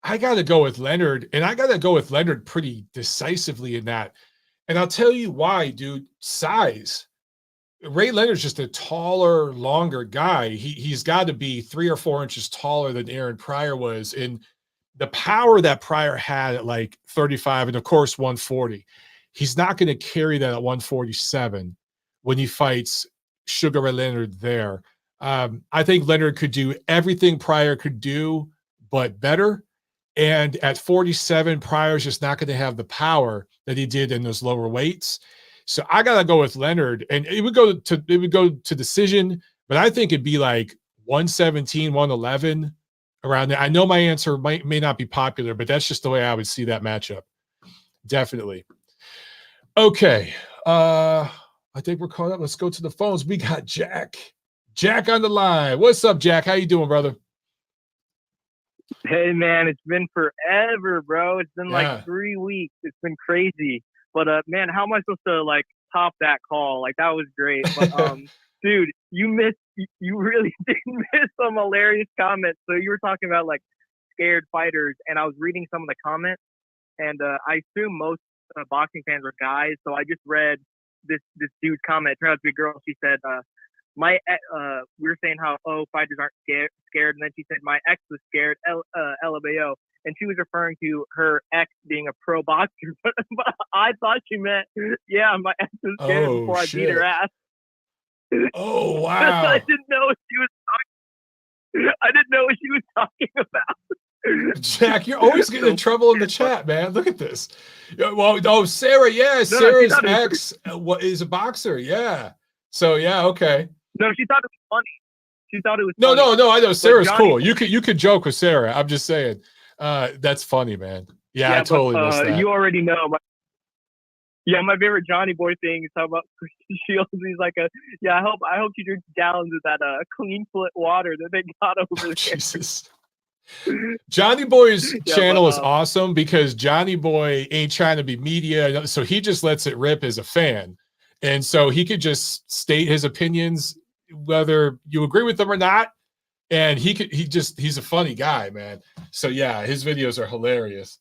I got to go with Leonard, and I got to go with Leonard pretty decisively in that. And I'll tell you why, dude. Size. Ray Leonard's just a taller, longer guy. He's got to be 3 or 4 inches taller than Aaron Pryor was. And the power that Pryor had at like 35 and, of course, 140, he's not going to carry that at 147 when he fights Sugar Ray Leonard there. I think Leonard could do everything Pryor could do, but better. And at 47, Pryor's just not going to have the power that he did in those lower weights. So I got to go with Leonard, and it would go to decision, but I think it'd be like 117, 111 around there. I know my answer may not be popular, but that's just the way I would see that matchup. Definitely. Okay. I think we're caught up. Let's go to the phones. We got Jack on the line. What's up, Jack? How you doing, brother? Hey man, it's been forever, bro. It's been Yeah. like 3 weeks. It's been crazy. But man, how am I supposed to like top that call? Like that was great. But dude, you really did miss some hilarious comments. So you were talking about like scared fighters, and I was reading some of the comments, and I assume most boxing fans are guys. So I just read this dude's comment. It turned out to be a girl. She said, we were saying how fighters aren't scared, and then she said my ex was scared, LMAO, and she was referring to her ex being a pro boxer, but I thought she meant my ex was scared before I beat her ass. Oh wow. I didn't know what she was talking about. Jack, you're always getting in trouble in the chat, man. Look at this. Well, Sarah, Sarah's ex is a boxer, yeah. So yeah, okay. No, she thought it was funny. She thought it was no, funny. I know Sarah's Johnny, cool. You could joke with Sarah. I'm just saying. That's funny, man. Yeah, I totally missed that. You already know. My favorite Johnny Boy thing is how about Christian Shields. He's like I hope you drink gallons of that clean foot water that they got over there. Jesus. Johnny Boy's channel is awesome because Johnny Boy ain't trying to be media, so he just lets it rip as a fan. And so he could just state his opinions, whether you agree with them or not. And he's a funny guy, man. So yeah, his videos are hilarious.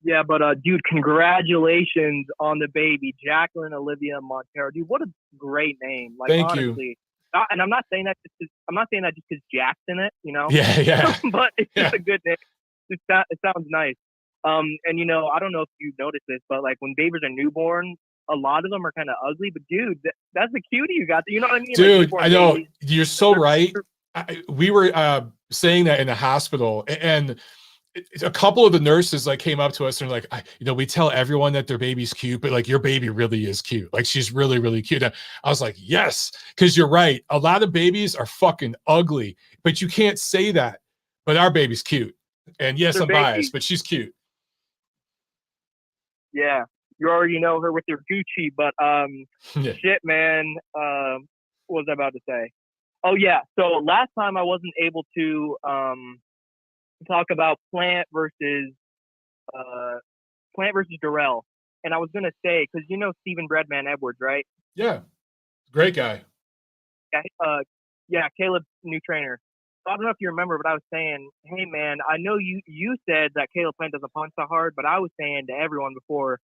Yeah, but dude, congratulations on the baby, Jacqueline Olivia Montero. Dude, what a great name! Like, Thank honestly, you. And I'm not saying that just because Jack's in it, you know. Yeah. But it's just a good name. It sounds nice. And I don't know if you noticed this, but like when babies are newborn, a lot of them are kind of ugly. But dude, that's the cutie you got. You know what I mean? Dude, like, I know babies. you're so right. We were saying that in the hospital, and a couple of the nurses like came up to us and like, we tell everyone that their baby's cute, but like your baby really is cute. Like she's really, really cute. And I was like, yes, because you're right. A lot of babies are fucking ugly, but you can't say that. But our baby's cute. And yes, I'm biased, but she's cute. Yeah, you already know her with your Gucci, but shit, man. What was I about to say? Oh yeah. So last time I wasn't able to talk about Plant versus Durrell, and I was gonna say because Stephen Breadman Edwards, right? Yeah, great guy. Caleb's new trainer. So I don't know if you remember, but I was saying, hey man, I know you said that Caleb Plant doesn't punch so hard, but I was saying to everyone before,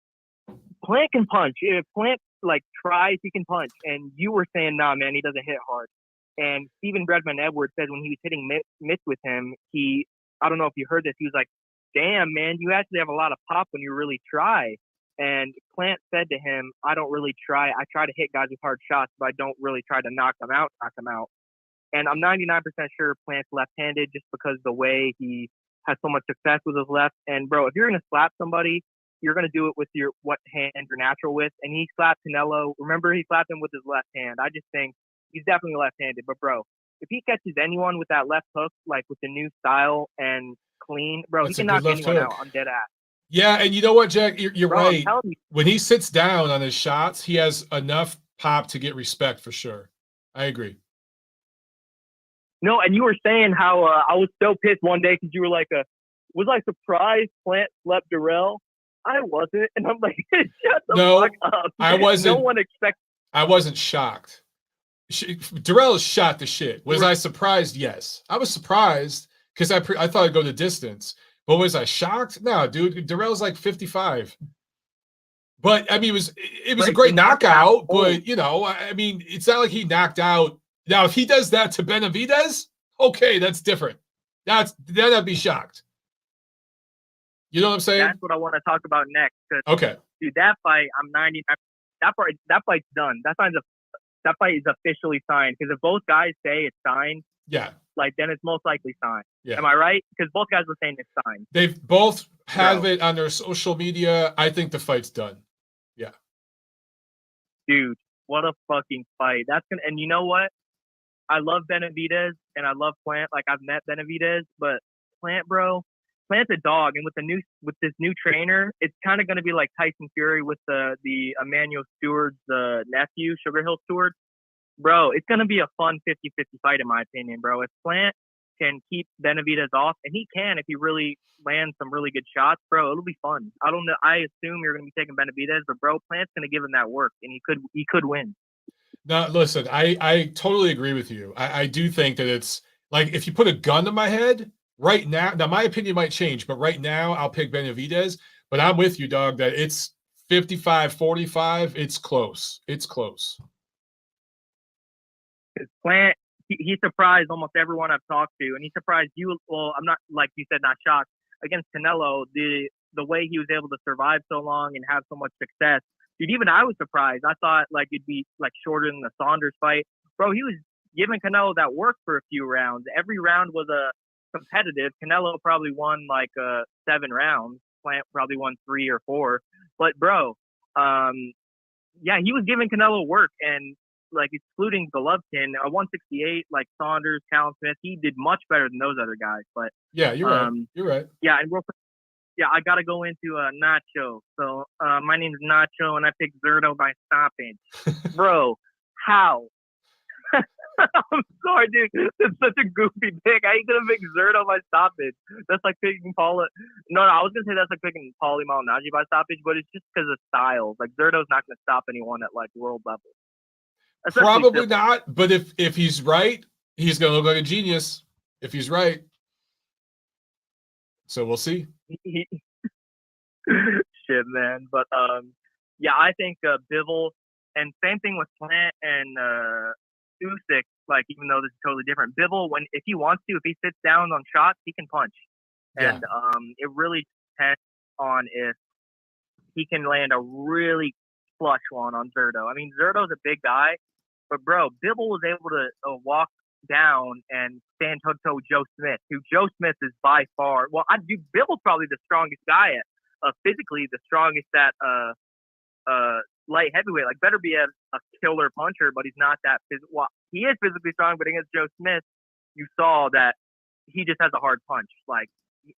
Plant can punch. If Plant like tries, he can punch, and you were saying, nah, man, he doesn't hit hard. And Stephen Breadman Edwards said when he was hitting mitts with him, I don't know if you heard this. He was like, damn, man, you actually have a lot of pop when you really try. And Plant said to him, I don't really try. I try to hit guys with hard shots, but I don't really try to knock them out. And I'm 99% sure Plant's left-handed just because the way he has so much success with his left. And, bro, if you're going to slap somebody, you're going to do it with what hand you're natural with. And he slapped Canelo. Remember, he slapped him with his left hand. I just think he's definitely left-handed. But, bro, if he catches anyone with that left hook, like with the new style and clean, bro, he can knock anyone out. I'm dead ass. Yeah, and you know what, Jack? You're bro, right. When he sits down on his shots, he has enough pop to get respect for sure. I agree. No, and you were saying how I was so pissed one day because you were like, was I surprised Plant slept Durrell? I wasn't. And I'm like, shut the fuck up. I wasn't. No one expected. I wasn't shocked. Durrell shot the shit. Was I surprised? Yes. I was surprised because I thought I'd go the distance. But was I shocked? No, dude. Durrell's like 55. But, I mean, it was a great knockout. But, I mean, it's not like he knocked out. Now, if he does that to Benavidez, okay, that's different. Then I'd be shocked. You know what I'm saying? That's what I want to talk about next. Okay. Dude, that fight, I'm 99%. That fight's done. That fight is officially signed. Because if both guys say it's signed, yeah, like then it's most likely signed. Yeah. Am I right? Because both guys were saying it's signed. They've both have it on their social media. I think the fight's done. Yeah. Dude, what a fucking fight. And you know what? I love Benavidez and I love Plant. Like I've met Benavidez, but Plant's a dog. And with this new trainer, it's kind of going to be like Tyson Fury with the Emmanuel Steward's nephew, Sugar Hill Steward. Bro, it's going to be a fun 50-50 fight in my opinion, bro. If Plant can keep Benavidez off, and he can if he really lands some really good shots, bro. It'll be fun. I don't know. I assume you're going to be taking Benavidez, but bro, Plant's going to give him that work, and he could win. No, listen, I totally agree with you. I do think that it's like if you put a gun to my head right now. Now my opinion might change, but right now I'll pick Benavidez. But I'm with you, dog. That it's 55-45. It's close. It's close. Plant. He surprised almost everyone I've talked to, and he surprised you. Well, I'm not, like you said, not shocked. Against Canelo, the way he was able to survive so long and have so much success, dude, even I was surprised. I thought, like, it'd be, like, shorter than the Saunders fight. Bro, he was giving Canelo that work for a few rounds. Every round was competitive. Canelo probably won, like, 7 rounds. Plant probably won 3 or 4. But, bro, yeah, he was giving Canelo work, and like excluding Golovkin, 168, like Saunders, Callum Smith, he did much better than those other guys. But yeah, you're right. You're right. Yeah, and real quick, yeah, I gotta go into Nacho. So my name's Nacho, and I picked Zurdo by stoppage. Bro, how? I'm sorry, dude. It's such a goofy pick. I ain't gonna pick Zurdo by stoppage. That's like picking Paula. No, I was gonna say that's like picking Paulie Malignaggi by stoppage, but it's just because of styles. Like Zurdo's not gonna stop anyone at like world level. Probably not, but if he's right, he's gonna look like a genius. If he's right, so we'll see. Shit, man. But yeah, I think Bivol, and same thing with Plant and Usyk. Like, even though this is totally different, Bivol, if he wants to, if he sits down on shots, he can punch. Yeah. And it really depends on if he can land a really flush one on Zurdo. I mean, Zurdo's a big guy, but bro, Bivol was able to walk down and stand toe-to-toe with Joe Smith, who Joe Smith is by far, well, Bivol's probably the strongest guy physically, the strongest at light heavyweight. Like, better be a killer puncher, but he's not that physical. Well, he is physically strong, but against Joe Smith, you saw that he just has a hard punch. Like,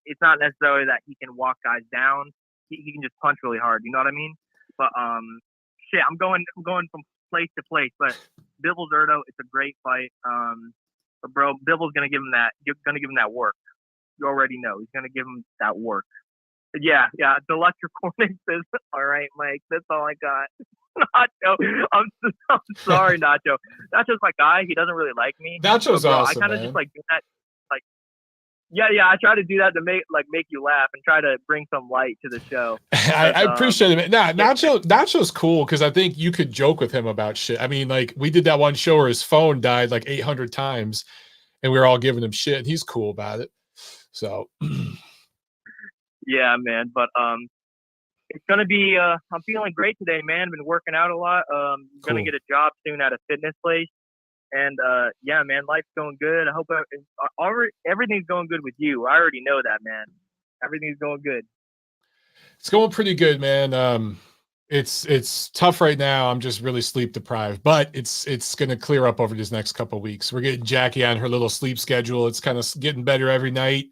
it's not necessarily that he can walk guys down. He can just punch really hard. You know what I mean? But shit, I'm going from place to place. But Bivol Zurdo, it's a great fight. But bro, Bivol's gonna give him that. You're gonna give him that work. You already know he's gonna give him that work. But yeah. The electric corner says, "All right, Mike, that's all I got." Nacho, I'm sorry, Nacho. Nacho's my guy. He doesn't really like me. Nacho's awesome. I kind of just like do that. Like, yeah. I try to do that to make you laugh and try to bring some light to the show. I appreciate it. Nah, Nacho's cool because I think you could joke with him about shit. I mean, like, we did that one show where his phone died like 800 times, and we were all giving him shit, and he's cool about it. So, yeah, man. But it's gonna be. I'm feeling great today, man. Been working out a lot. Gonna get a job soon at a fitness place. And yeah, man, life's going good. I hope everything's going good with you. I already know that, man. Everything's going good. It's going pretty good, man. It's tough right now. I'm just really sleep deprived, but it's going to clear up over these next couple of weeks. We're getting Jackie on her little sleep schedule. It's kind of getting better every night,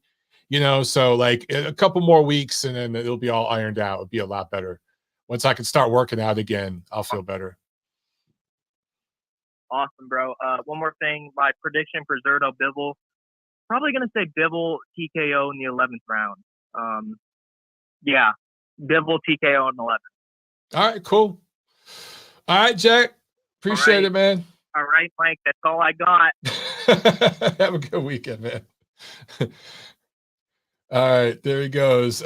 you know. So like a couple more weeks, and then it'll be all ironed out. It'll be a lot better. Once I can start working out again, I'll feel better. Awesome, bro. One more thing. My prediction for Zurdo Bivol. Probably going to say Bivol TKO in the 11th round. Yeah. Bivol TKO in the 11th. All right, cool. All right, Jack. Appreciate it, man. All right, Mike. That's all I got. Have a good weekend, man. All right, there he goes.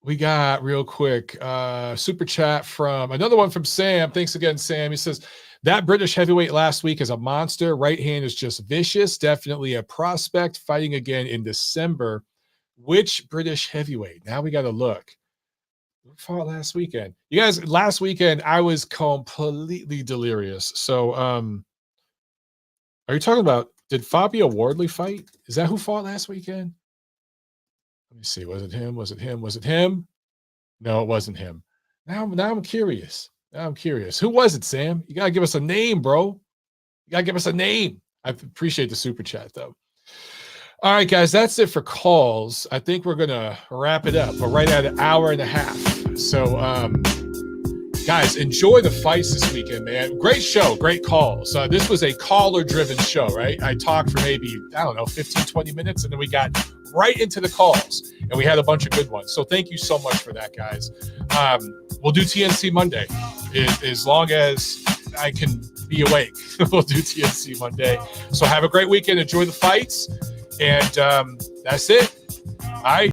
We got real quick super chat from another one from Sam. Thanks again, Sam. He says, that British heavyweight last week is a monster. Right hand is just vicious. Definitely a prospect, fighting again in December. Which British heavyweight? Now we got to look. Who fought last weekend? You guys, last weekend, I was completely delirious. So are you talking about, did Fabio Wardley fight? Is that who fought last weekend? Let me see. Was it him? Was it him? Was it him? No, it wasn't him. Now I'm curious. I'm curious. Who was it, Sam? You got to give us a name, bro. You got to give us a name. I appreciate the super chat, though. All right, guys, that's it for calls. I think we're going to wrap it up. We're right at an hour and a half. So guys, enjoy the fights this weekend, man. Great show, great calls. This was a caller-driven show, right? I talked for maybe, 15, 20 minutes, and then we got right into the calls, and we had a bunch of good ones. So thank you so much for that, guys. We'll do TNC Monday. As long as I can be awake, we'll do TNC Monday. So have a great weekend. Enjoy the fights, and that's it. All right.